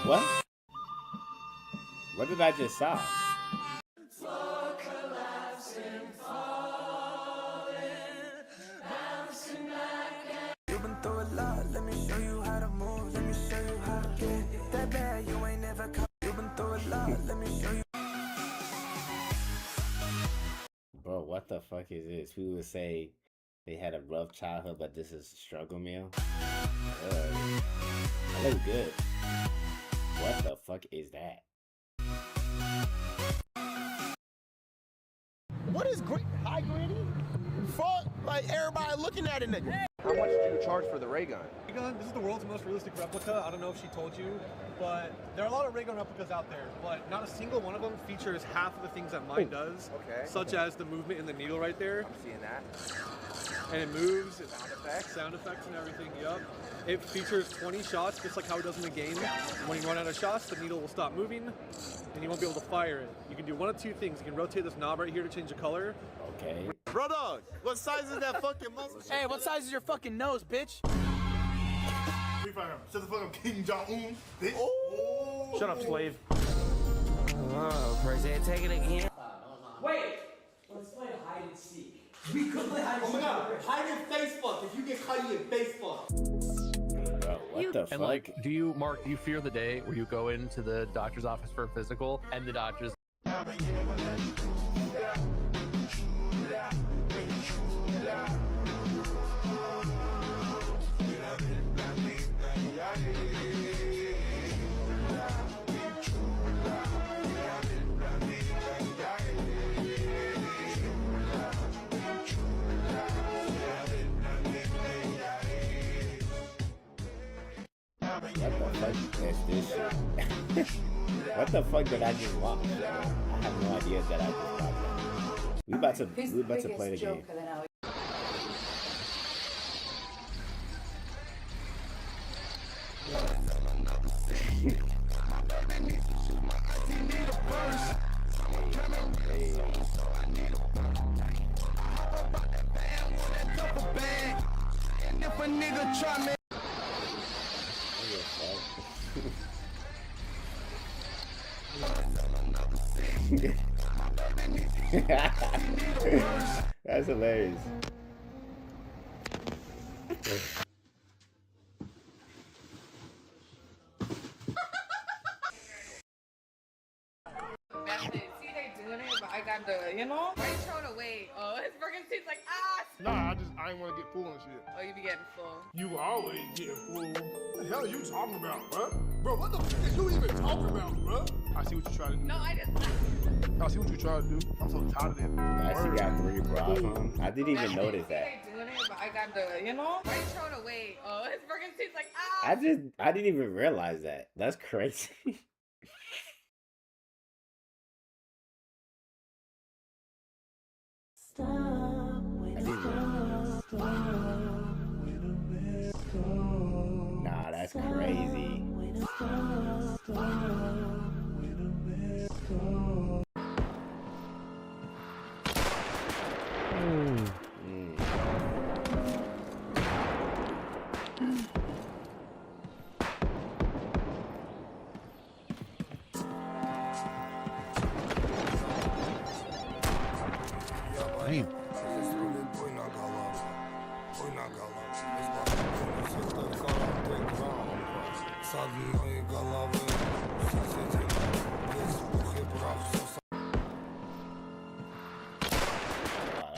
What? What did I just saw? You've been through a lot, let me show you how to move, let me show you how to get that bad, you ain't never come. You've been through a lot, let me show you. Bro, what the fuck is this? People would say they had a rough childhood, but this is a struggle meal. That looks good. What the fuck is that? What is high grading? Fuck, like everybody looking at it, nigga. How much do you charge for the ray gun? Ray gun, this is the world's most realistic replica. I don't know if she told you, but there are a lot of ray gun replicas out there, but not a single one of them features half of the things that mine does. Okay. Such as the movement in the needle right there. I'm seeing that. And it moves, it's sound effects and everything, yup. It features 20 shots, just like how it does in the game. When you run out of shots, the needle will stop moving, and you won't be able to fire it. You can do one of 2 things. You can rotate this knob right here to change the color. Okay. Bro, dog, what size is that fucking muscle? Hey, what size is your fucking nose, bitch? Shut the fuck up, King Jong-un. Oh. Shut up, slave. Oh, crazy. Take it again. Wait. Let's play hide and seek. We could play hide and seek. Oh my god. Hide in face fuck. If you get caught, you get face fuck. Bro, what the fuck? And like, do you fear the day where you go into the doctor's office for a physical and the doctor's What the fuck is this shit? What the fuck did I just watch? I have no idea that I just watched that. We about to play the game. If a nigga try me. That's hilarious. I got the, you know? Why you throwing away? Oh, his burger tastes like ass. Nah, I ain't want to get full and shit. Oh, you be getting full. You always get full. What the hell are you talking about, bro? Bro, what the fuck is you even talking about, bro? I see what you try to do. No, I just. I see what you try to do. I'm so tired of it. I actually got 3 bras on. I didn't even notice that. I got the, you know? Why you throwing away? Oh, his burger tastes like ass. I didn't even realize that. That's crazy. Stop. Nah, that's crazy. Damn.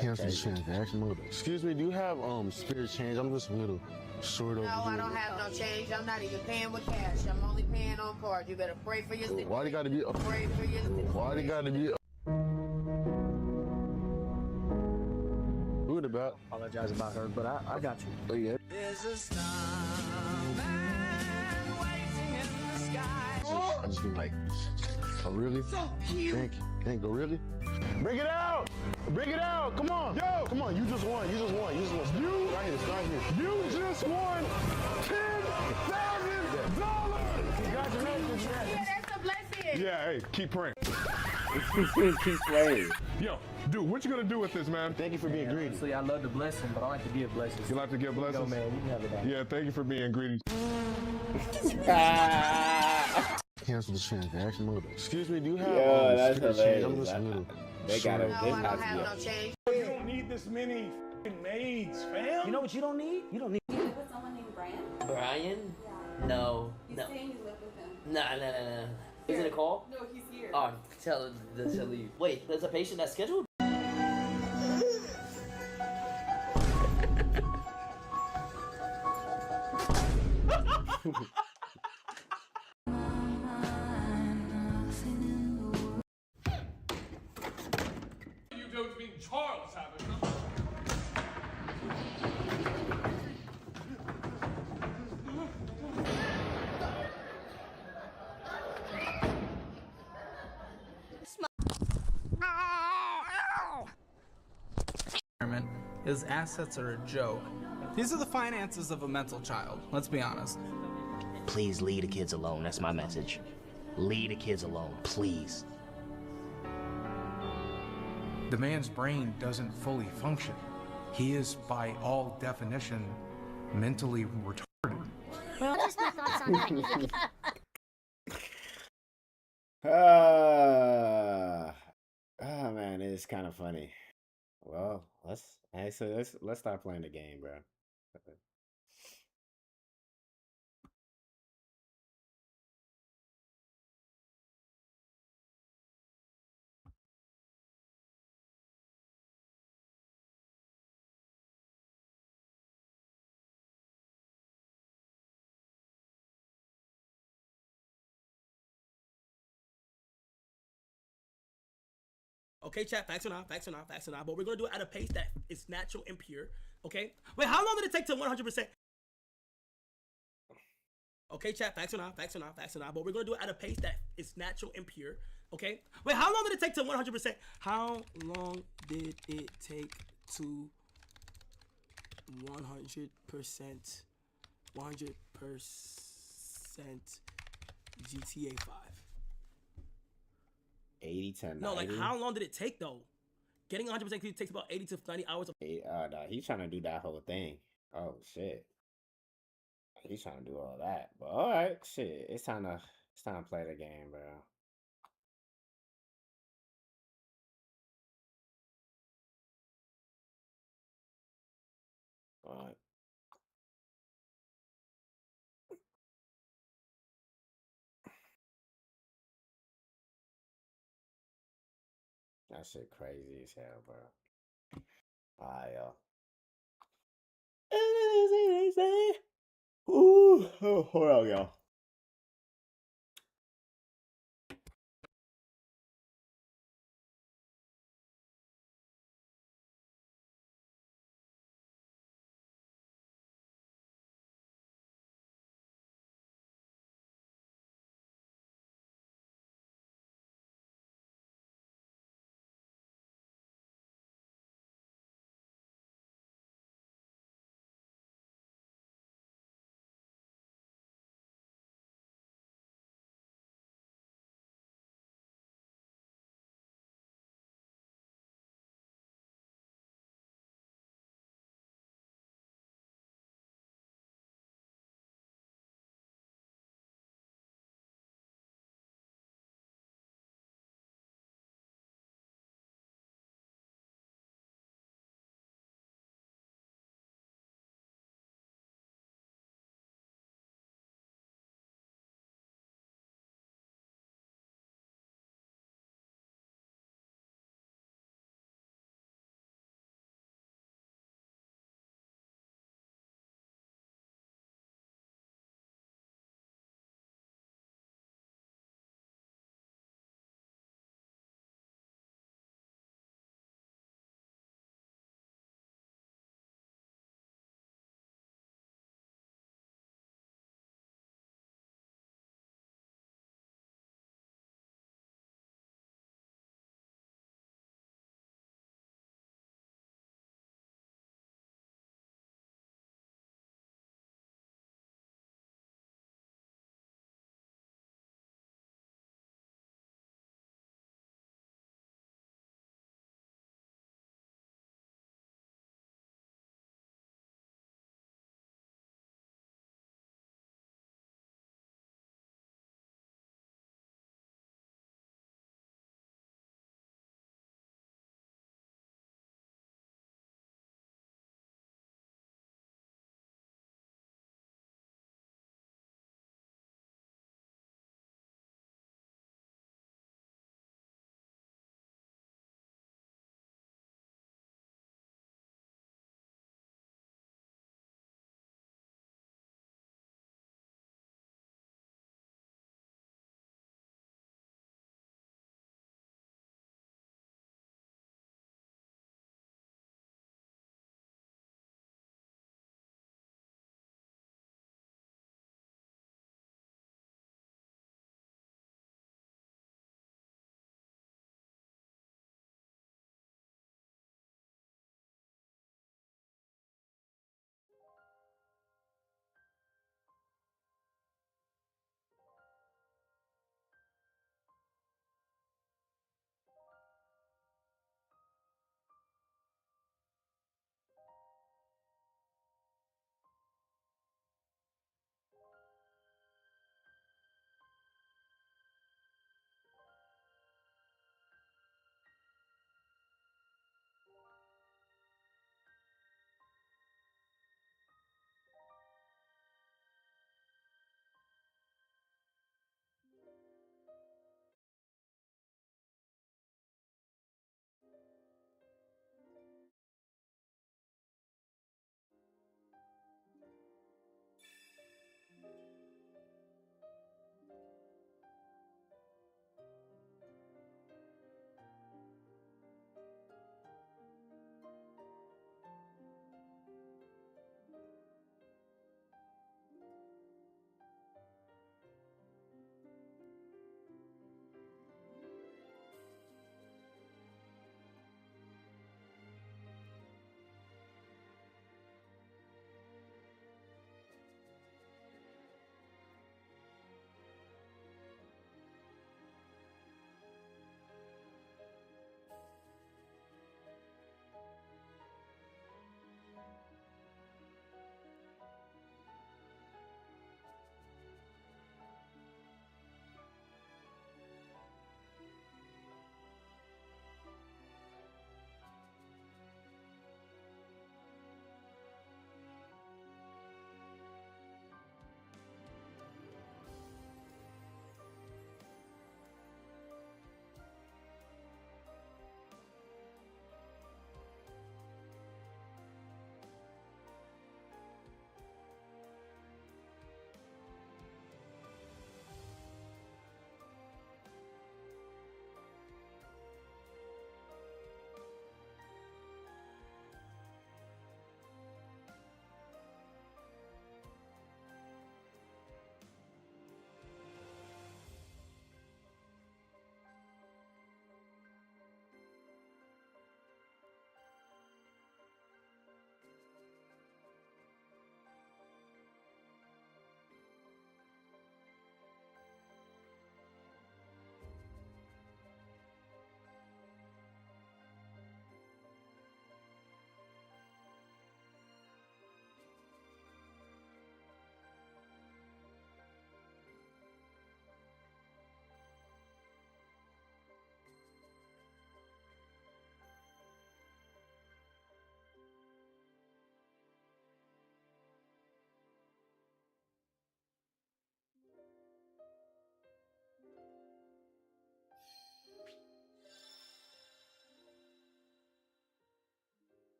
Cancel the transaction mode. Excuse me, do you have spirit change? I'm just a little short over No, here. I don't have no change. I'm not even paying with cash. I'm only paying on card. You better pray for your Why do you gotta be Pray for your Why do you gotta be rude about? Apologize about her, but I got you. Oh yeah. There's a starman waiting in the sky. I just be like, oh really? Thank you, really? Bring it out! Bring it out! Come on! Yo! Come on, you just won. You just won. You just won. You right here, right here. You just won $10,000! Congratulations, man. Yeah, that's a blessing. Yeah, hey, keep praying. Keep playing. Yo, dude, what you gonna do with this, man? Thank you for being greedy. Honestly, I love the blessing, but I like to give blessings. You like to give Here you blessings? go, man. You can have it back. Yeah, thank you for being greedy. Cancel the transaction mode. Excuse me, do you have Yo, that's spirit change? I'm hilarious. just a little They got it. No, This I has don't to have be no up. change. You don't need this many maids, fam. You know what you don't need? You don't need. You live with someone named Brian? Brian? No. He's No. saying you live with him. Nah. Is it a call? No, he's here. Oh, tell her to leave. Wait, there's a patient that's scheduled? You don't mean Charles Hammond. His assets are a joke. These are the finances of a mental child, let's be honest. Please leave the kids alone. That's my message. Leave the kids alone, please. The man's brain doesn't fully function. He is, by all definition, mentally retarded. Well, just my thoughts on that. Oh man, it's kind of funny. Well, let's start playing the game, bro. Okay, chat, facts or not, but we're gonna do it at a pace that is natural and pure, okay? Wait, how long did it take to 100%? Okay, chat, facts or not, but we're gonna do it at a pace that is natural and pure, okay? Wait, how long did it take to 100%? How long did it take to 100% GTA 5? 80 to 90. No, like how long did it take though? Getting 100% takes about 80 to 90 hours. Nah, he's trying to do that whole thing. Oh shit, he's trying to do all that. But all right, shit, it's time to play the game, bro. All right. That shit crazy as hell, bro. Alright, y'all. Ooh, oh, hold on, y'all.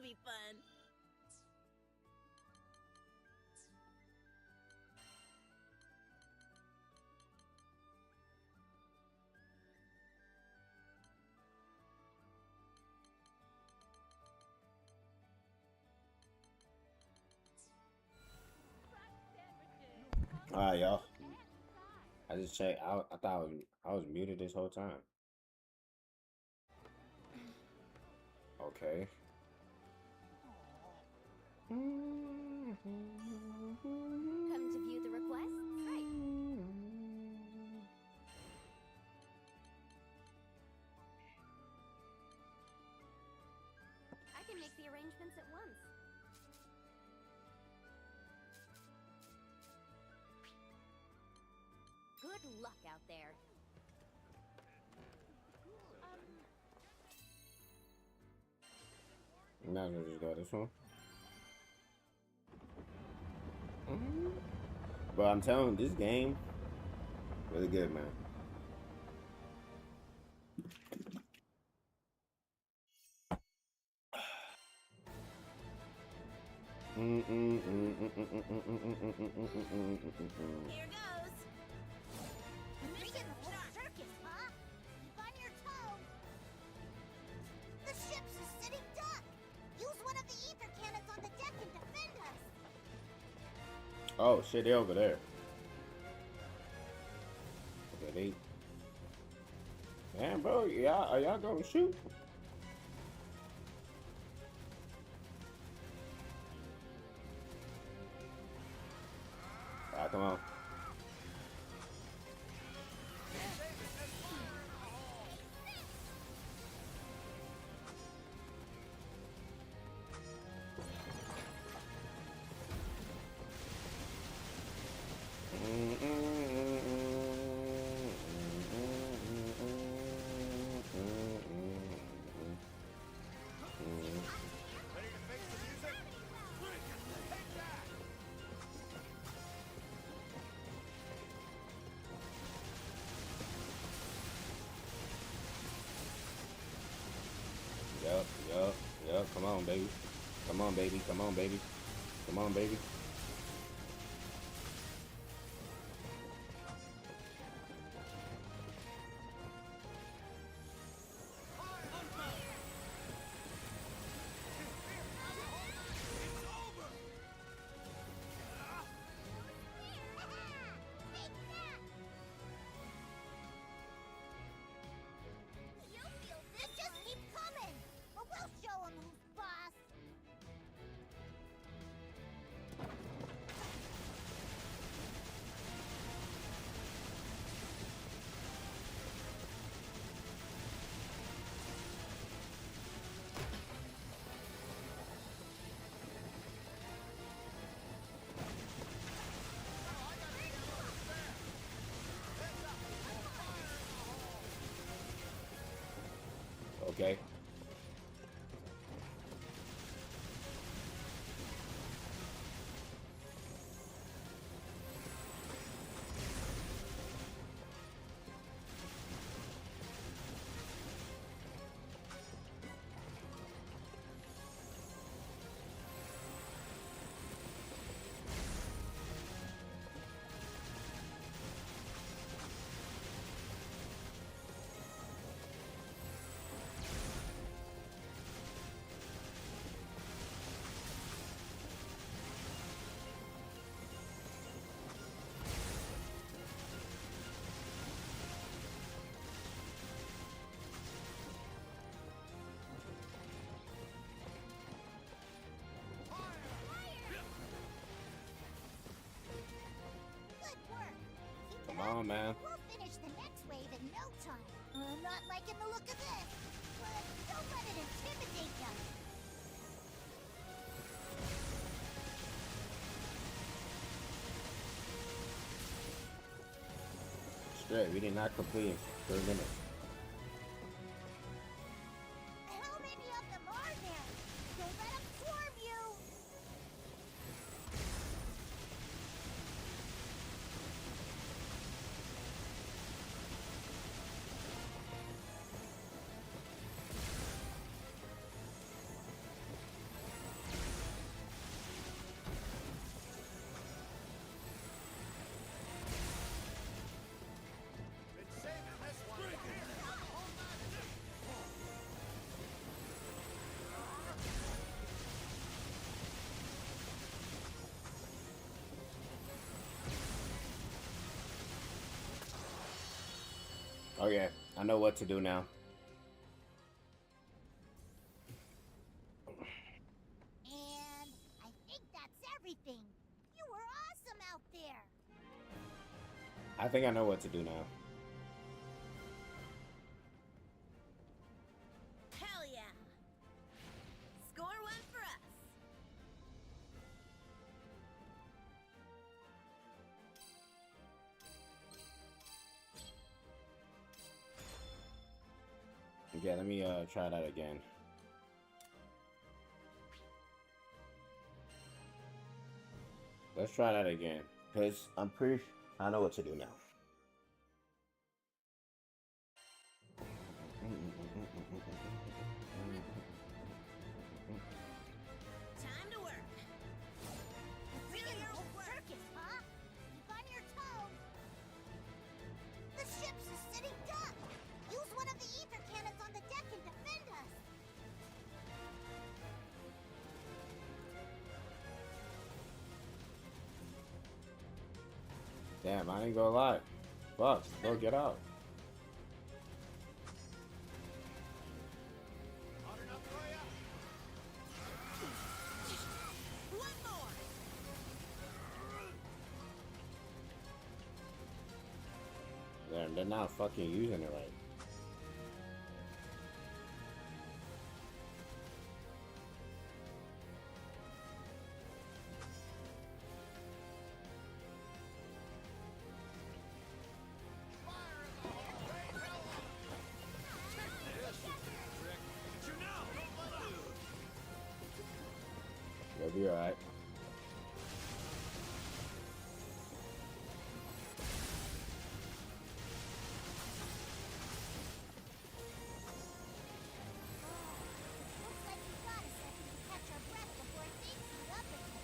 be fun. All right, y'all. I just checked. I thought I was muted this whole time. Okay. Come to view the requests? Right. I can make the arrangements at once. Good luck out there. Might as well just go this one. But I'm telling you, this game really good, man. Here goes. Begin the whole circus, huh? Keep on your toes. The ship's a sitting duck. Use one of the ether cannons on the deck and defend us. Oh shit, they over there. Okay, they. Man, bro, are y'all gonna shoot? Alright, come on. Yup. Come on, baby. Come on, baby. Come on, baby. Come on, baby. You feel this? Just keep coming. But we'll show 'em who's boss. Okay. Good work. Keep Come it up. on, man. We'll finish the next wave in no time. I'm not liking the look of this, but don't let it intimidate you. Straight. We did not complete in 3 minutes. How many of them are there? Don't let them swarm you. Okay, I know what to do now. And I think that's everything. You were awesome out there. I think I know what to do now. Hell yeah. Score one for us. Yeah, let me try that again. Let's try that again, because I'm pretty sure I know what to do now. Time to work. Really your circus, huh? Keep on your toes. The ship's a sitting duck. Use one of the ether cannons on the deck and defend us. Damn, I ain't gonna lie. Fuck, go get out. One more. They're not fucking using it right. You'll be alright. Looks like we got a second to catch our breath before things heat up again.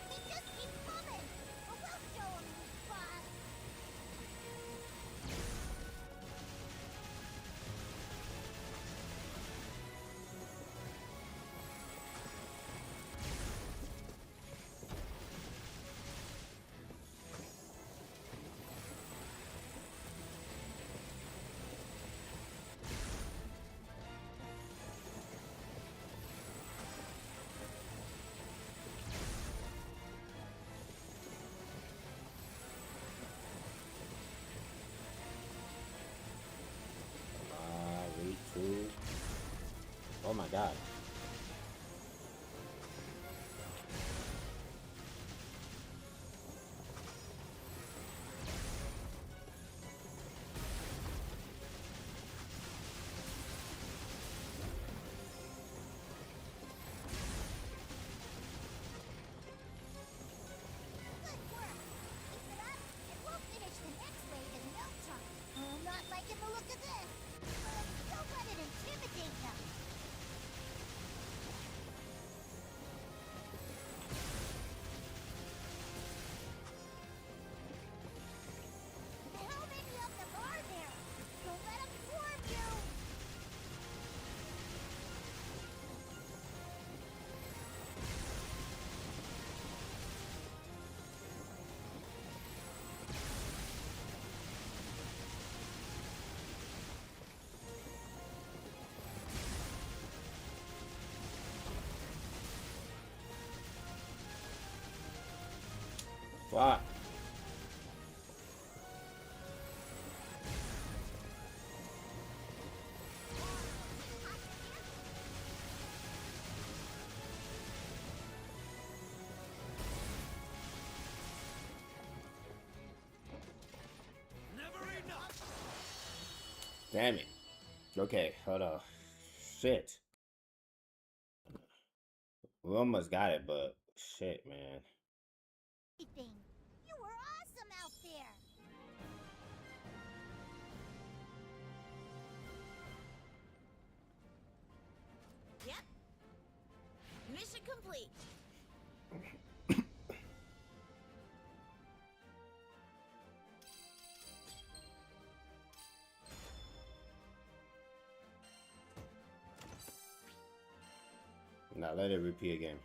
We just keep coming, but we'll show 'em who's boss. Read two. Oh my god. Good work. Keep it up, and we'll finish the next wave in no time. I'm not liking the look of this. Don't let it intimidate them. How many of them are there? Don't let them swarm you. Fuck. Damn it. Okay, hold on. Shit. We almost got it, but shit, man. Everything. You were awesome out there. Yep. Mission complete. Now let it repeat again.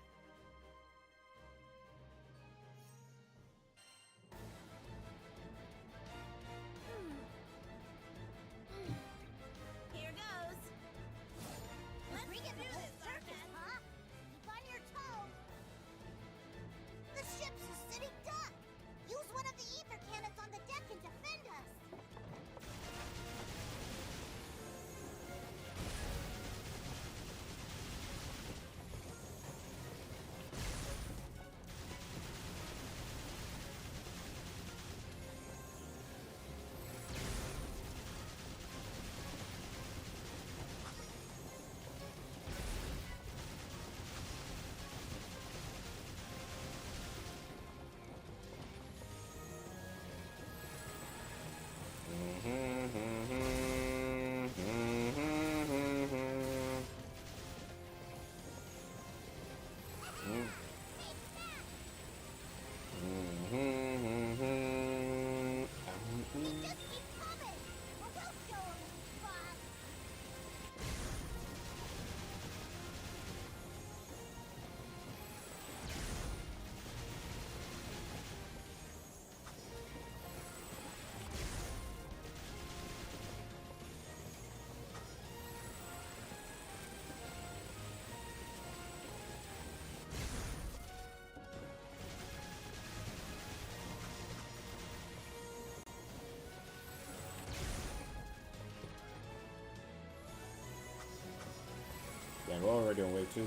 And we're already on wave 2.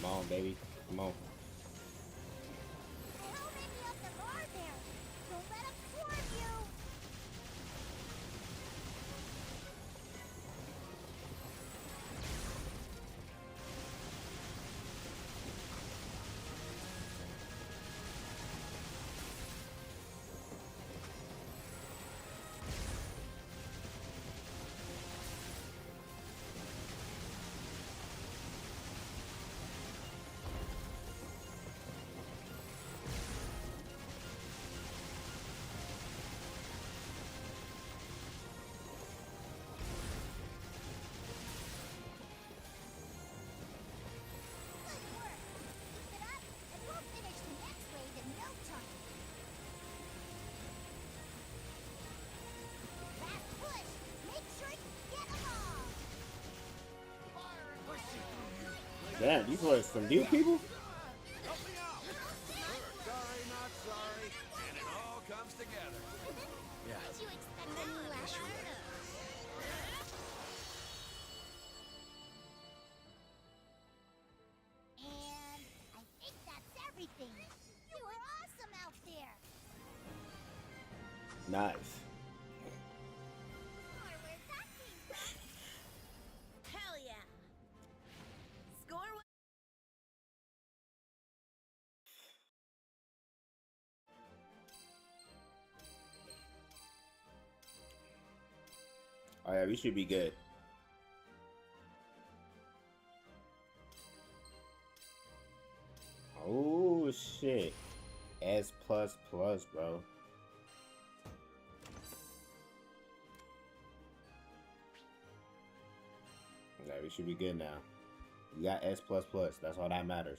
Come on, baby. Come on. Damn, these were some new people? And I think that's everything. You were awesome out there. Nice. Hell yeah. Score one. Oh yeah, we should be good. Oh shit. S++, bro. Yeah, we should be good now. We got S++. That's all that matters.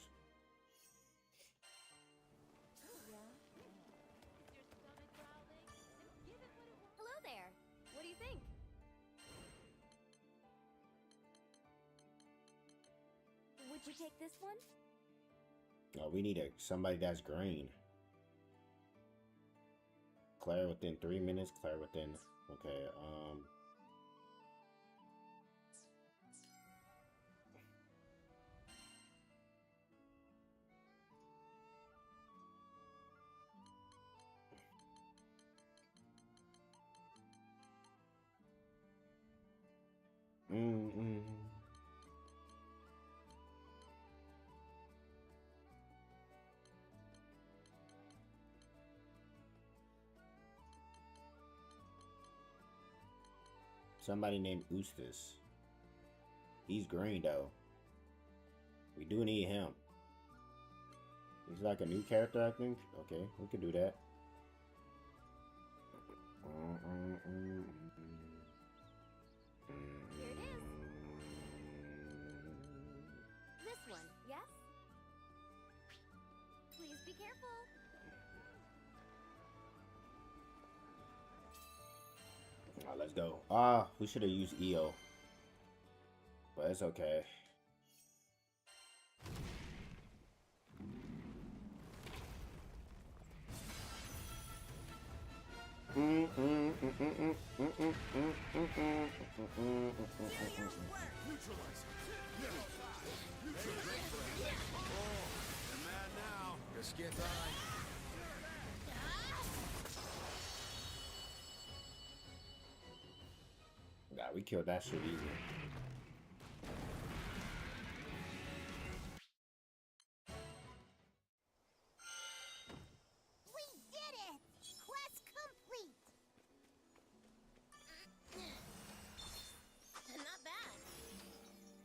Hello there. What do you think? Would you take this one? Oh, we need somebody that's green. Claire within 3 minutes. Claire within. Okay. Somebody named Eustace. He's green though. We do need him. He's like a new character, I think. Okay, we can do that. Here it is. This one, yes? Please be careful. Let's go. We should have used EO. But it's okay. Just get by. Nah, we killed that shit easy. We did it! Quest complete! Not bad.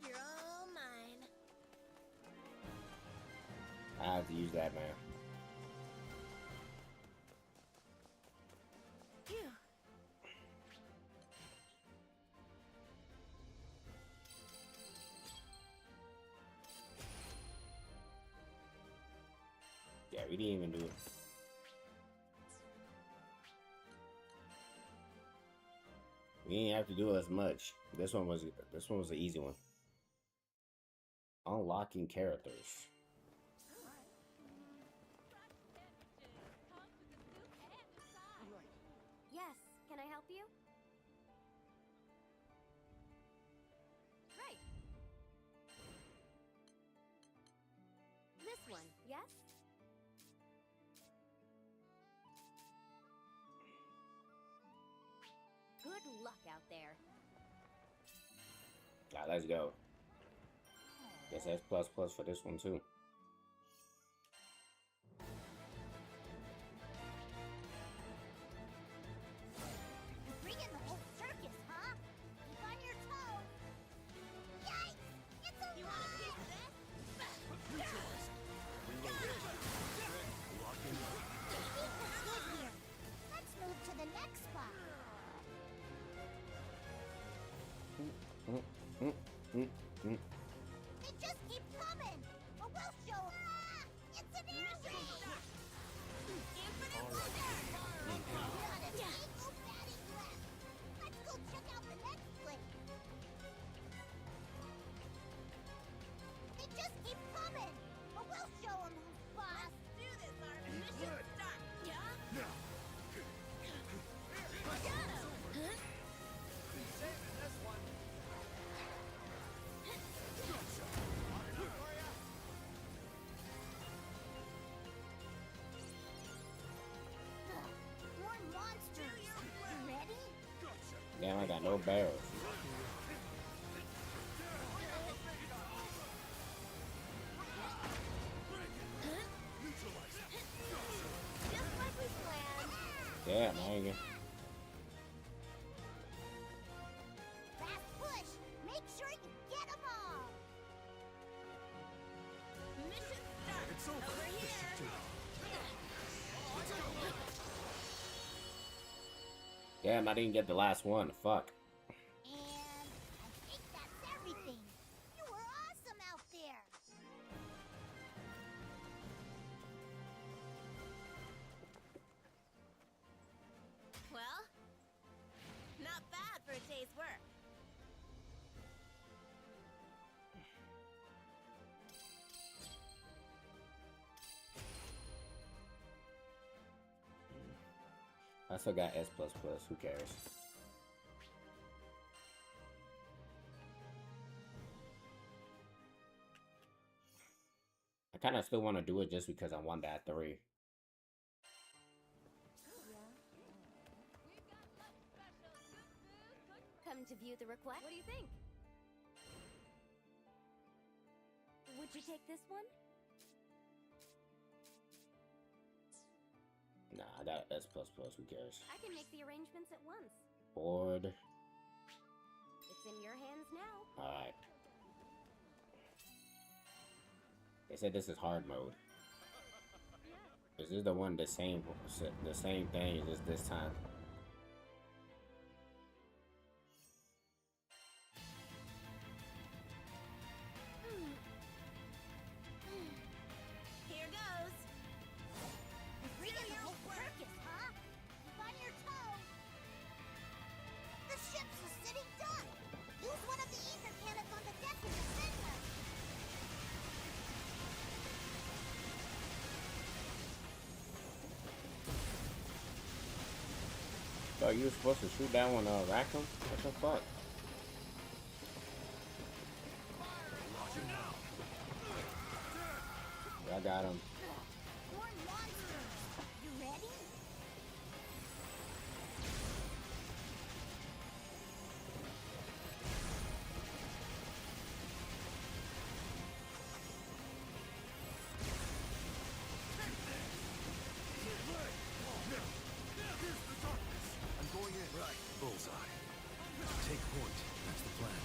You're all mine. I have to use that, man. we didn't even do it. We didn't have to do as much. This one was an easy one. Unlocking characters. Yes, can I help you? Right. This one, yes? Good luck out there. Alright, let's go. Guess S++ for this one too. You're bringing the whole circus, huh? Keep on your toes. Yikes! It's a you want a piece of this? Let's move to the next spot. They just keep coming, but we'll show. It's an air raid. Infinite wonder. Not a single batting left. Let's go check out the next place. They just keep coming, but we'll show them who's boss. Let's do this, Armin. Mission start. Yeah. Got him. Saving this one. More monsters. You ready? Damn, I got no barrels. Just like we planned. Damn, I ain't get. Fast push. Make sure you get them all. Mission start. It's over. Over here. Damn, I didn't get the last one. Fuck. And I think that's everything. You were awesome out there. Well, not bad for a day's work. I still got S++. Who cares? I kind of still want to do it just because I won that 3. Come to view the request. What do you think? Would you take this one? Nah, I got S++. Who cares? I can make the arrangements at once. Board. It's in your hands now. Alright. They said this is hard mode. Is this the one the same thing as this time? Here goes. Bringing the whole circus, huh? Keep on your toes. The ship's a sitting duck. Use one of the ether cannons on the deck to defend them. So you were supposed to shoot that one, Rackham? What the fuck? Yeah, I got him. More monsters. You ready? I'm going in. Right. Bullseye. Take point. That's the plan.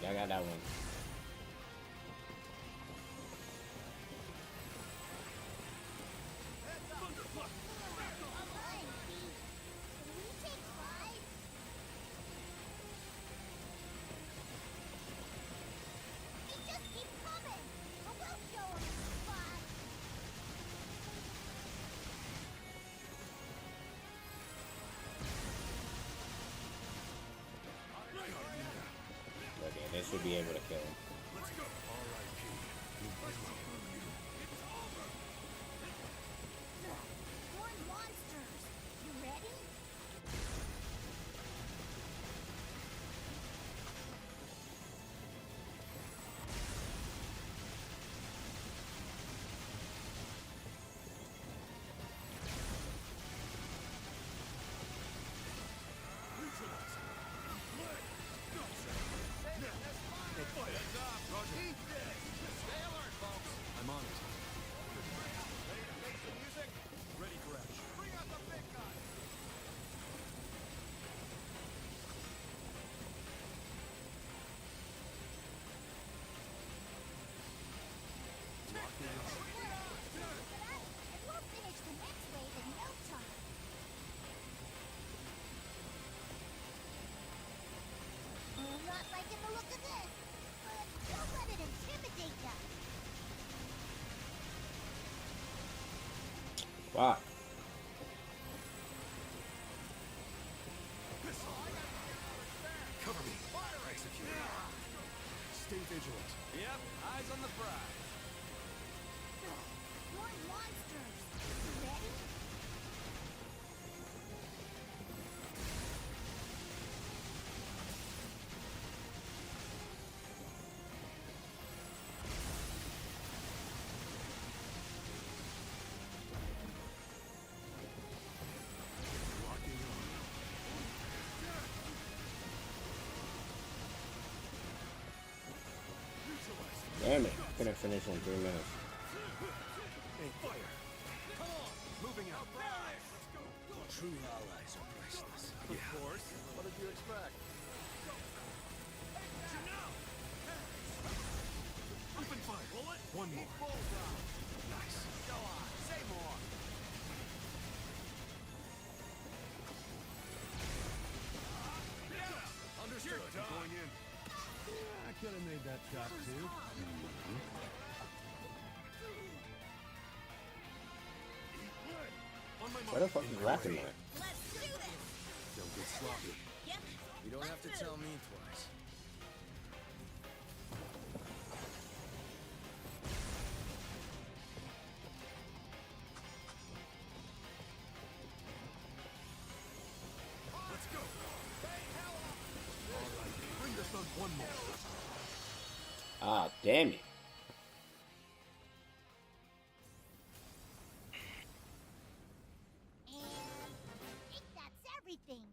Yeah, I got that one. They just keep coming. But we'll show them who's boss. should be able to kill him. More monsters. You ready? I'm on it. Ready for action. Bring out the big gun. And we'll finish the next wave in no time. I'm not liking the look of this, but don't let it intimidate you. Wow. Cover me. Execute. Stay vigilant. Yep, eyes on the prize. More monsters. You ready? Damn it. Couldn't finish in 3 minutes. Hey, fire. Come on. Moving out. True allies are priceless. Of course. What did you expect? Open fire. One more. Nice. Go on. Say more. Understood. Going in. I could have made that shot too. Where the fuck is laughing at? Don't get sloppy. You don't have to tell me twice. Let's go. All right, bring this on one more. Ah, damn it. And I think that's everything.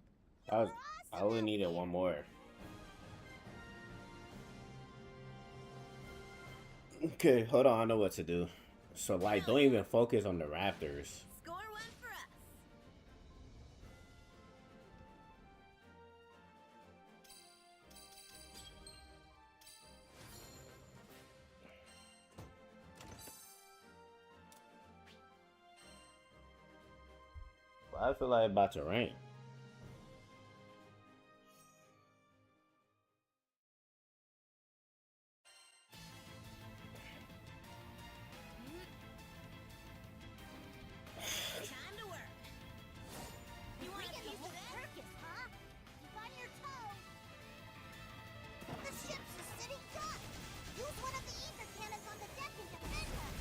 I only needed one more. Okay, hold on. I know what to do. So, like, don't even focus on the Raptors. Score one for us. I feel like it's about to rain. Time to work. You want a piece of that? Circus, huh? Keep on your toes. The ship's a sitting duck. Use one of the ether cannons on the deck and defend us.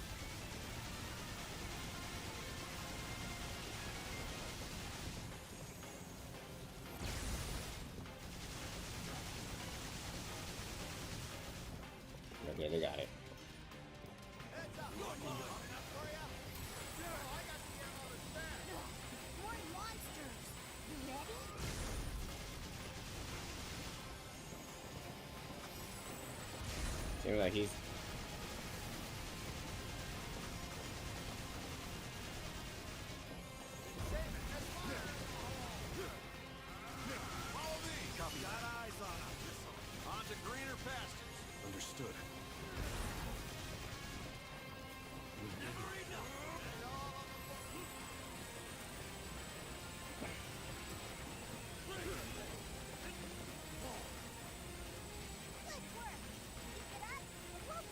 Okay, they got it. More monsters. You ready? Seems like he's. Copy. Got eyes on him. On to greener pastures. Understood. Good work. Keep it up, and we'll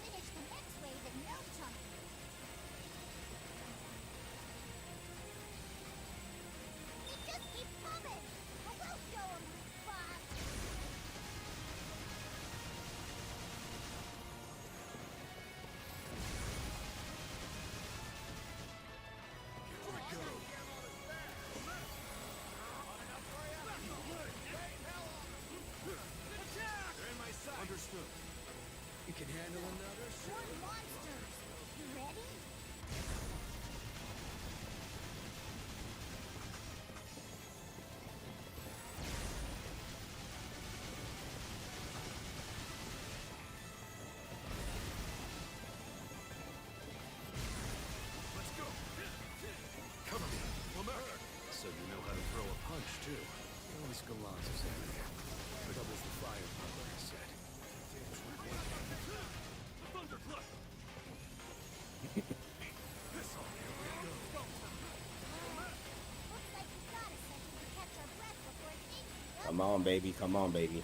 Come on, baby. Come on, baby.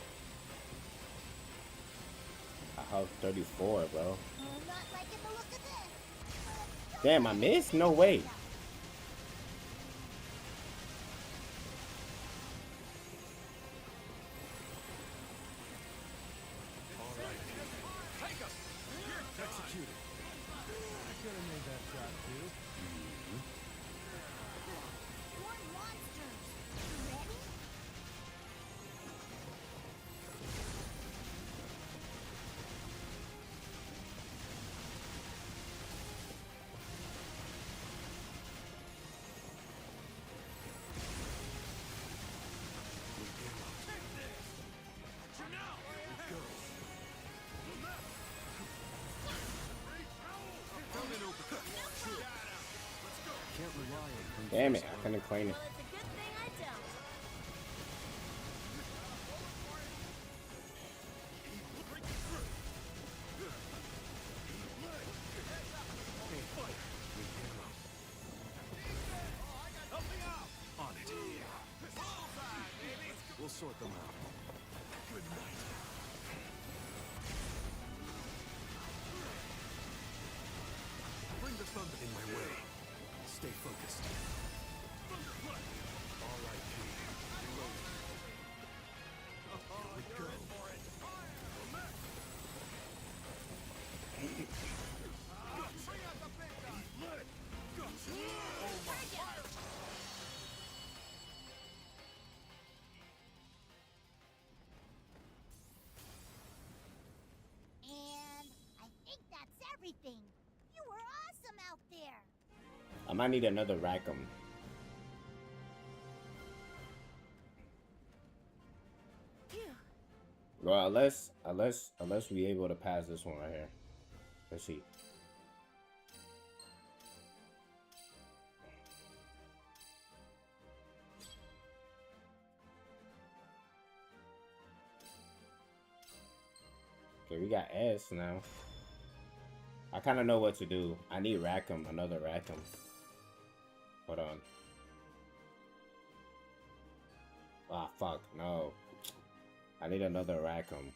I have 34, bro. Damn, I missed? No way. Executed. I could have made that shot too. Damn it, I couldn't claim it. On it. We'll sort them out. Good night. Bring the thunder in my way. Stay focused. R.I.P. Here we go. And I think that's everything. You were awesome out there. I might need another Rackham. Well, unless we able to pass this one right here. Let's see. Okay, we got S now. I kind of know what to do. I need Rackham, another Rackham. Hold on. Ah, fuck, no. I need another Rackham.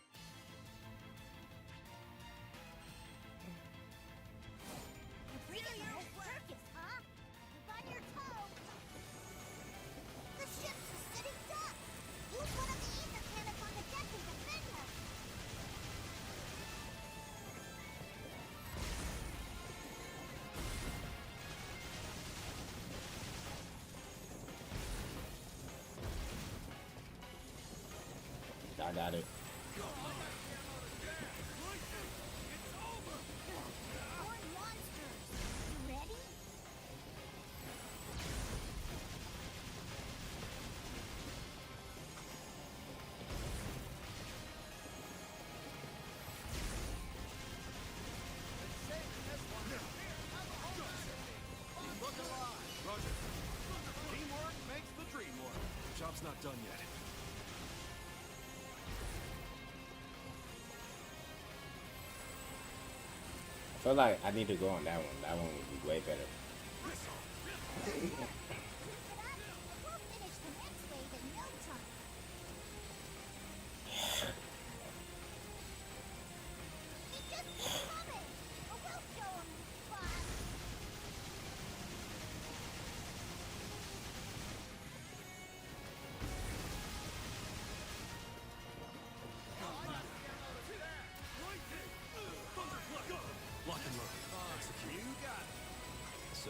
I got it. Roger. Teamwork makes the dream work. Job's not done yet. I feel like I need to go on that one. That one would be way better. Lock and load. Execute. You got it.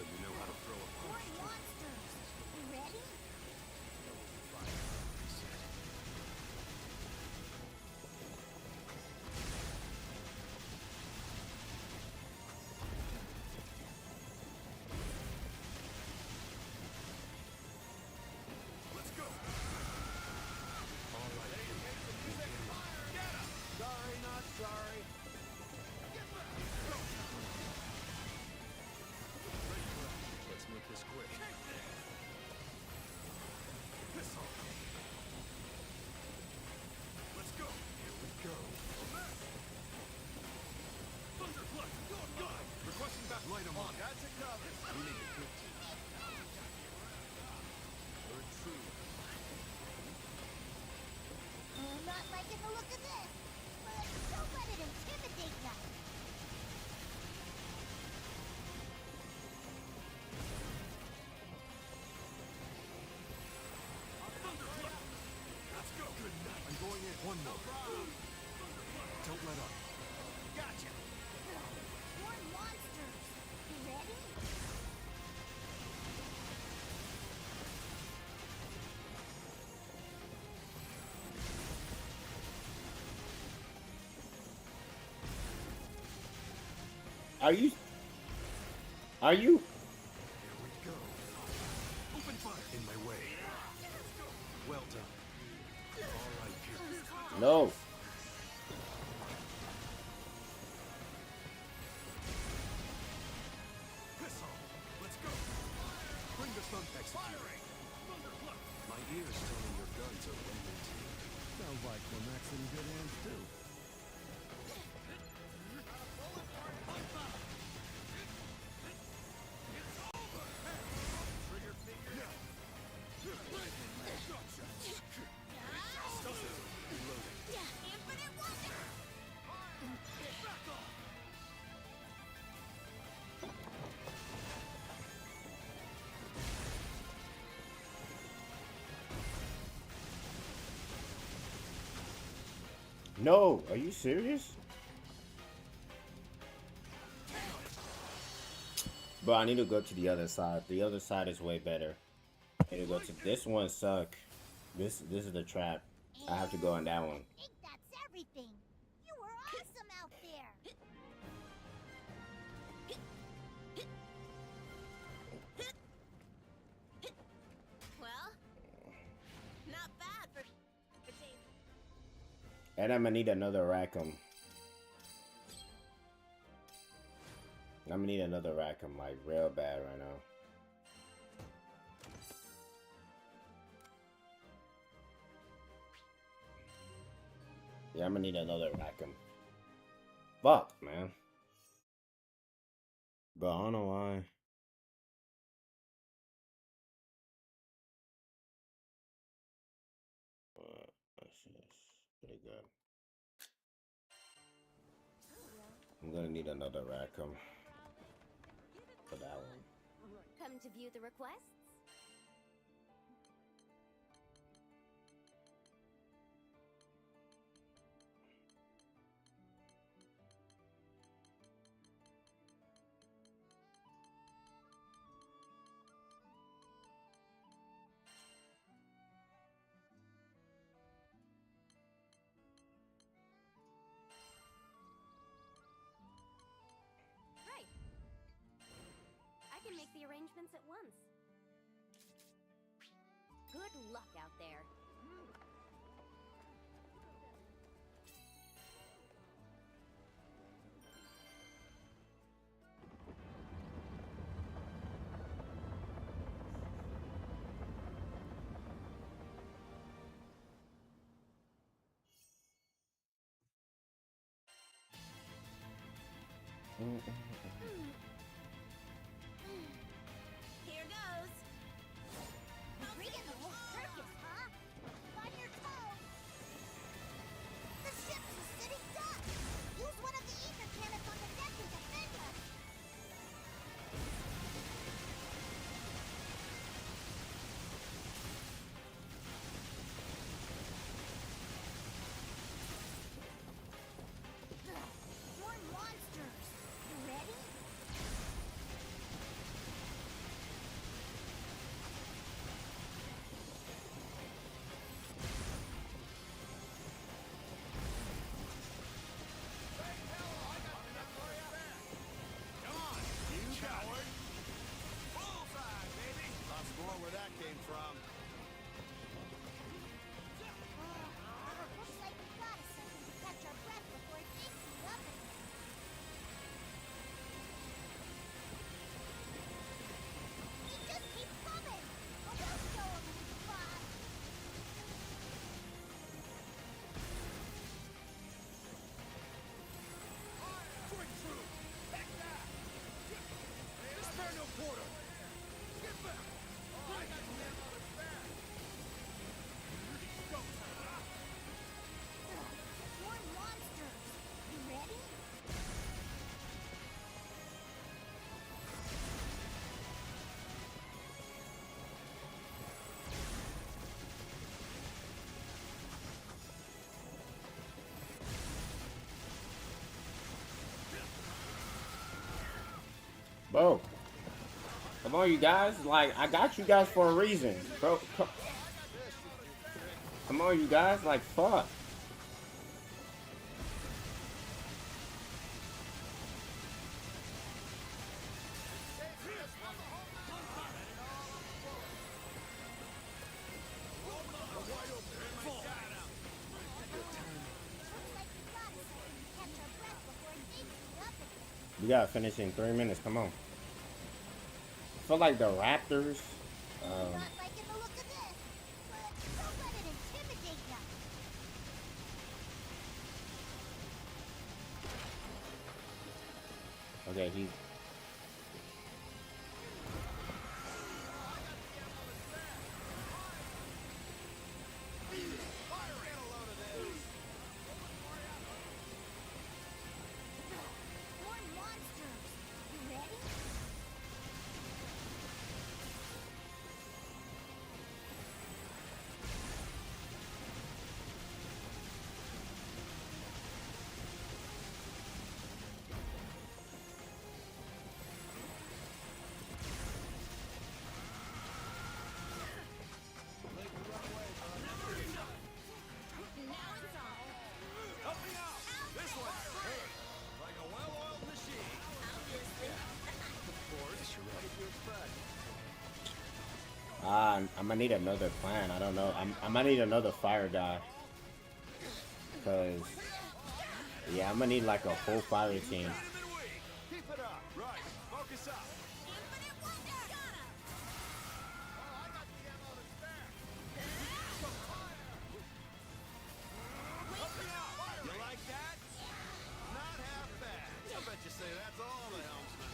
Don't let up. Gotcha. More monsters. You ready? Are you? Open fire. In my way. Well done. All right, Pure. No. Pistol. Let's go. Bring the sun executing. My ears tell me your guns are waiting too. Sounds like Clemax in good hands too. No, are you serious? Bro, I need to go to the other side. The other side is way better. I need to go to this one. Suck. This is the trap. I have to go on that one. I think that's everything. You were awesome out there. Well, not bad for Jason. And I'm gonna need another Rackham. I'm gonna need another Rackham, like, real bad right now. Yeah, I'm gonna need another Rackham. Fuck, man. But I don't know why. That's pretty good. I'm gonna need another Rackham for that one. Come to view the requests? Right. I can make the arrangements at once. Good luck out there. Here goes. Bring in the whole circus, huh? On your toes. The ship's a sitting duck. Use one of the ether cannons on the deck and defend us. More monsters. You ready? Bro. Come on, you guys. Like, I got you guys for a reason. Bro, come on, you guys. Like, fuck. We gotta finish in 3 minutes. Come on. I feel like the Raptors. Okay, he's. I'm gonna need another plan. I don't know. I might need another fire guy. Cause yeah, I'm gonna need like a whole fire team. Keep it up. Right. Focus up. You like that? Not half bad. I bet you say that's all the helmsman.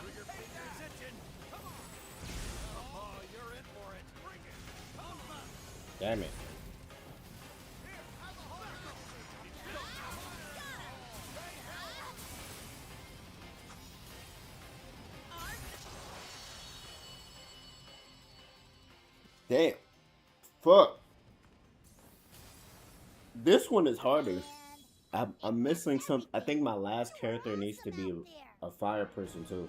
Trigger finger's itching. Come on. Oh, you're in for it. Bring it. Come on. Damn it. Damn. Fuck. This one is harder. I'm missing some. I think my last character needs to be a fire person too.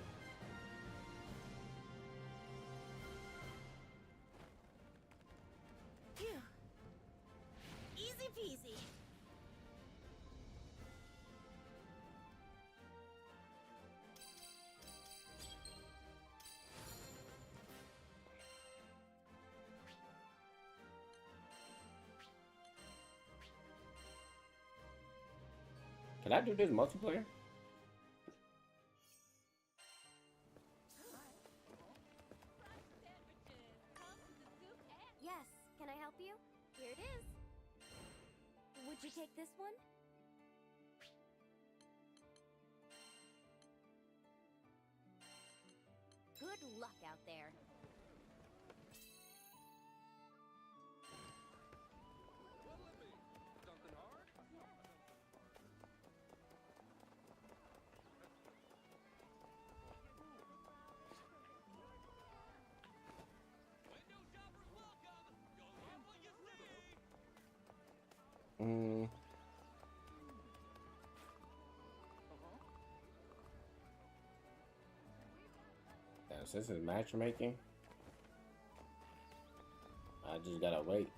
Phew. Easy peasy. Can I do this multiplayer? Yes, can I help you? Here it is. Would you take this one? Good luck out there. Yeah, since this is matchmaking, I just gotta wait.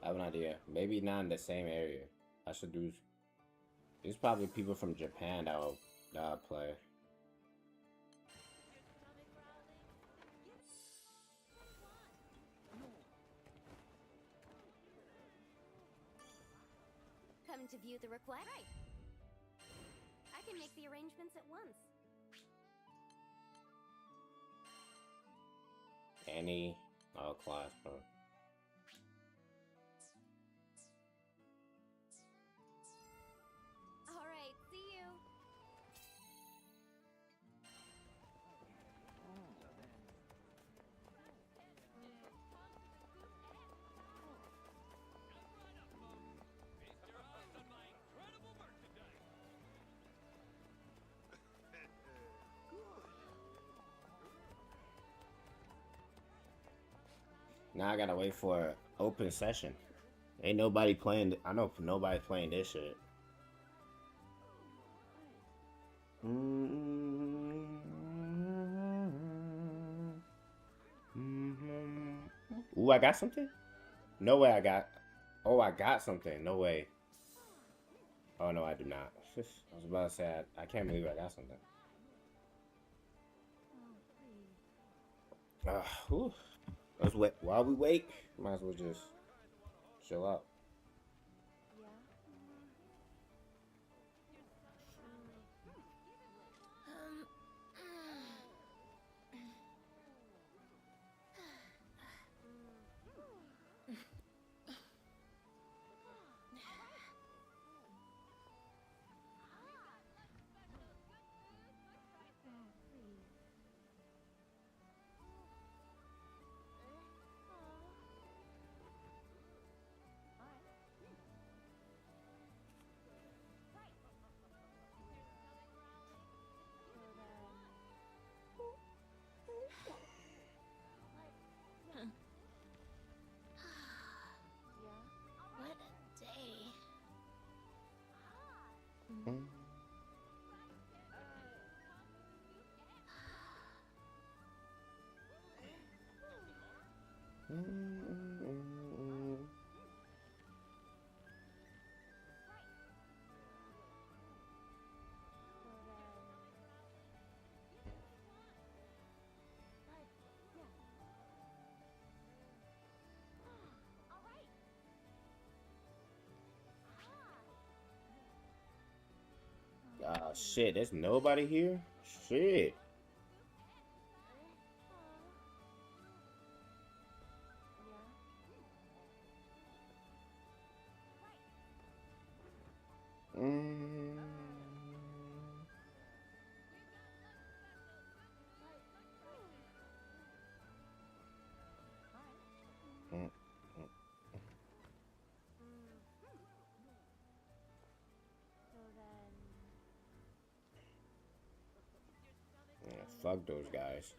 I have an idea. Maybe not in the same area. I should do. There's probably people from Japan that'll play. Come to view the request? Right. I can make the arrangements at once. Any class, bro. All right, see you. Now I gotta wait for an open session. Ain't nobody playing. I know nobody playing this shit. Ooh, I got something? No way I got. Oh, I got something. No way. Oh, no, I do not. I was about to say, I can't believe I got something. Let's wait. While we wait, might as well just chill out. What a day. Ah, shit, there's nobody here? Shit. Yeah, fuck those guys.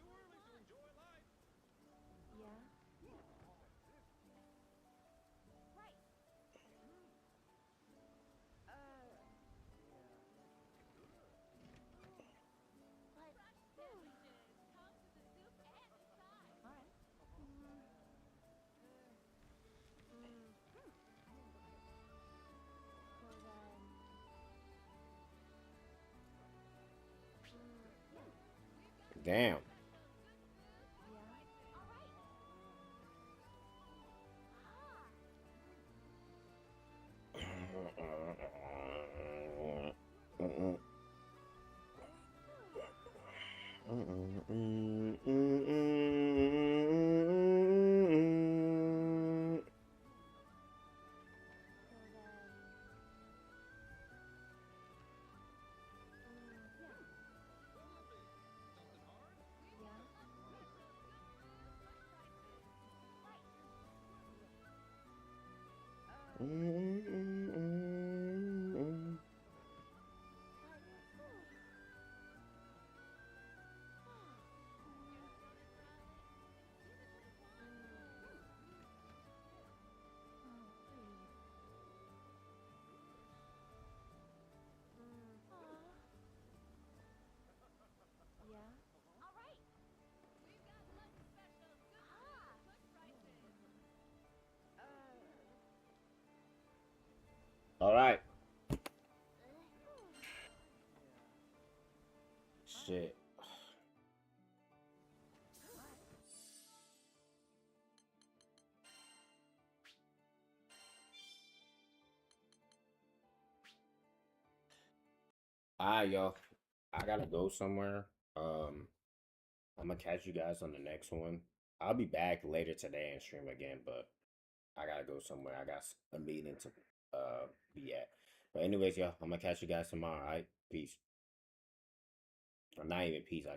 Damn. All right. Shit. Alright, y'all. I gotta go somewhere. I'm gonna catch you guys on the next one. I'll be back later today and stream again, but I gotta go somewhere. I got a meeting to be at. But anyways, y'all, I'm gonna catch you guys tomorrow. All right, peace. Or not even peace. I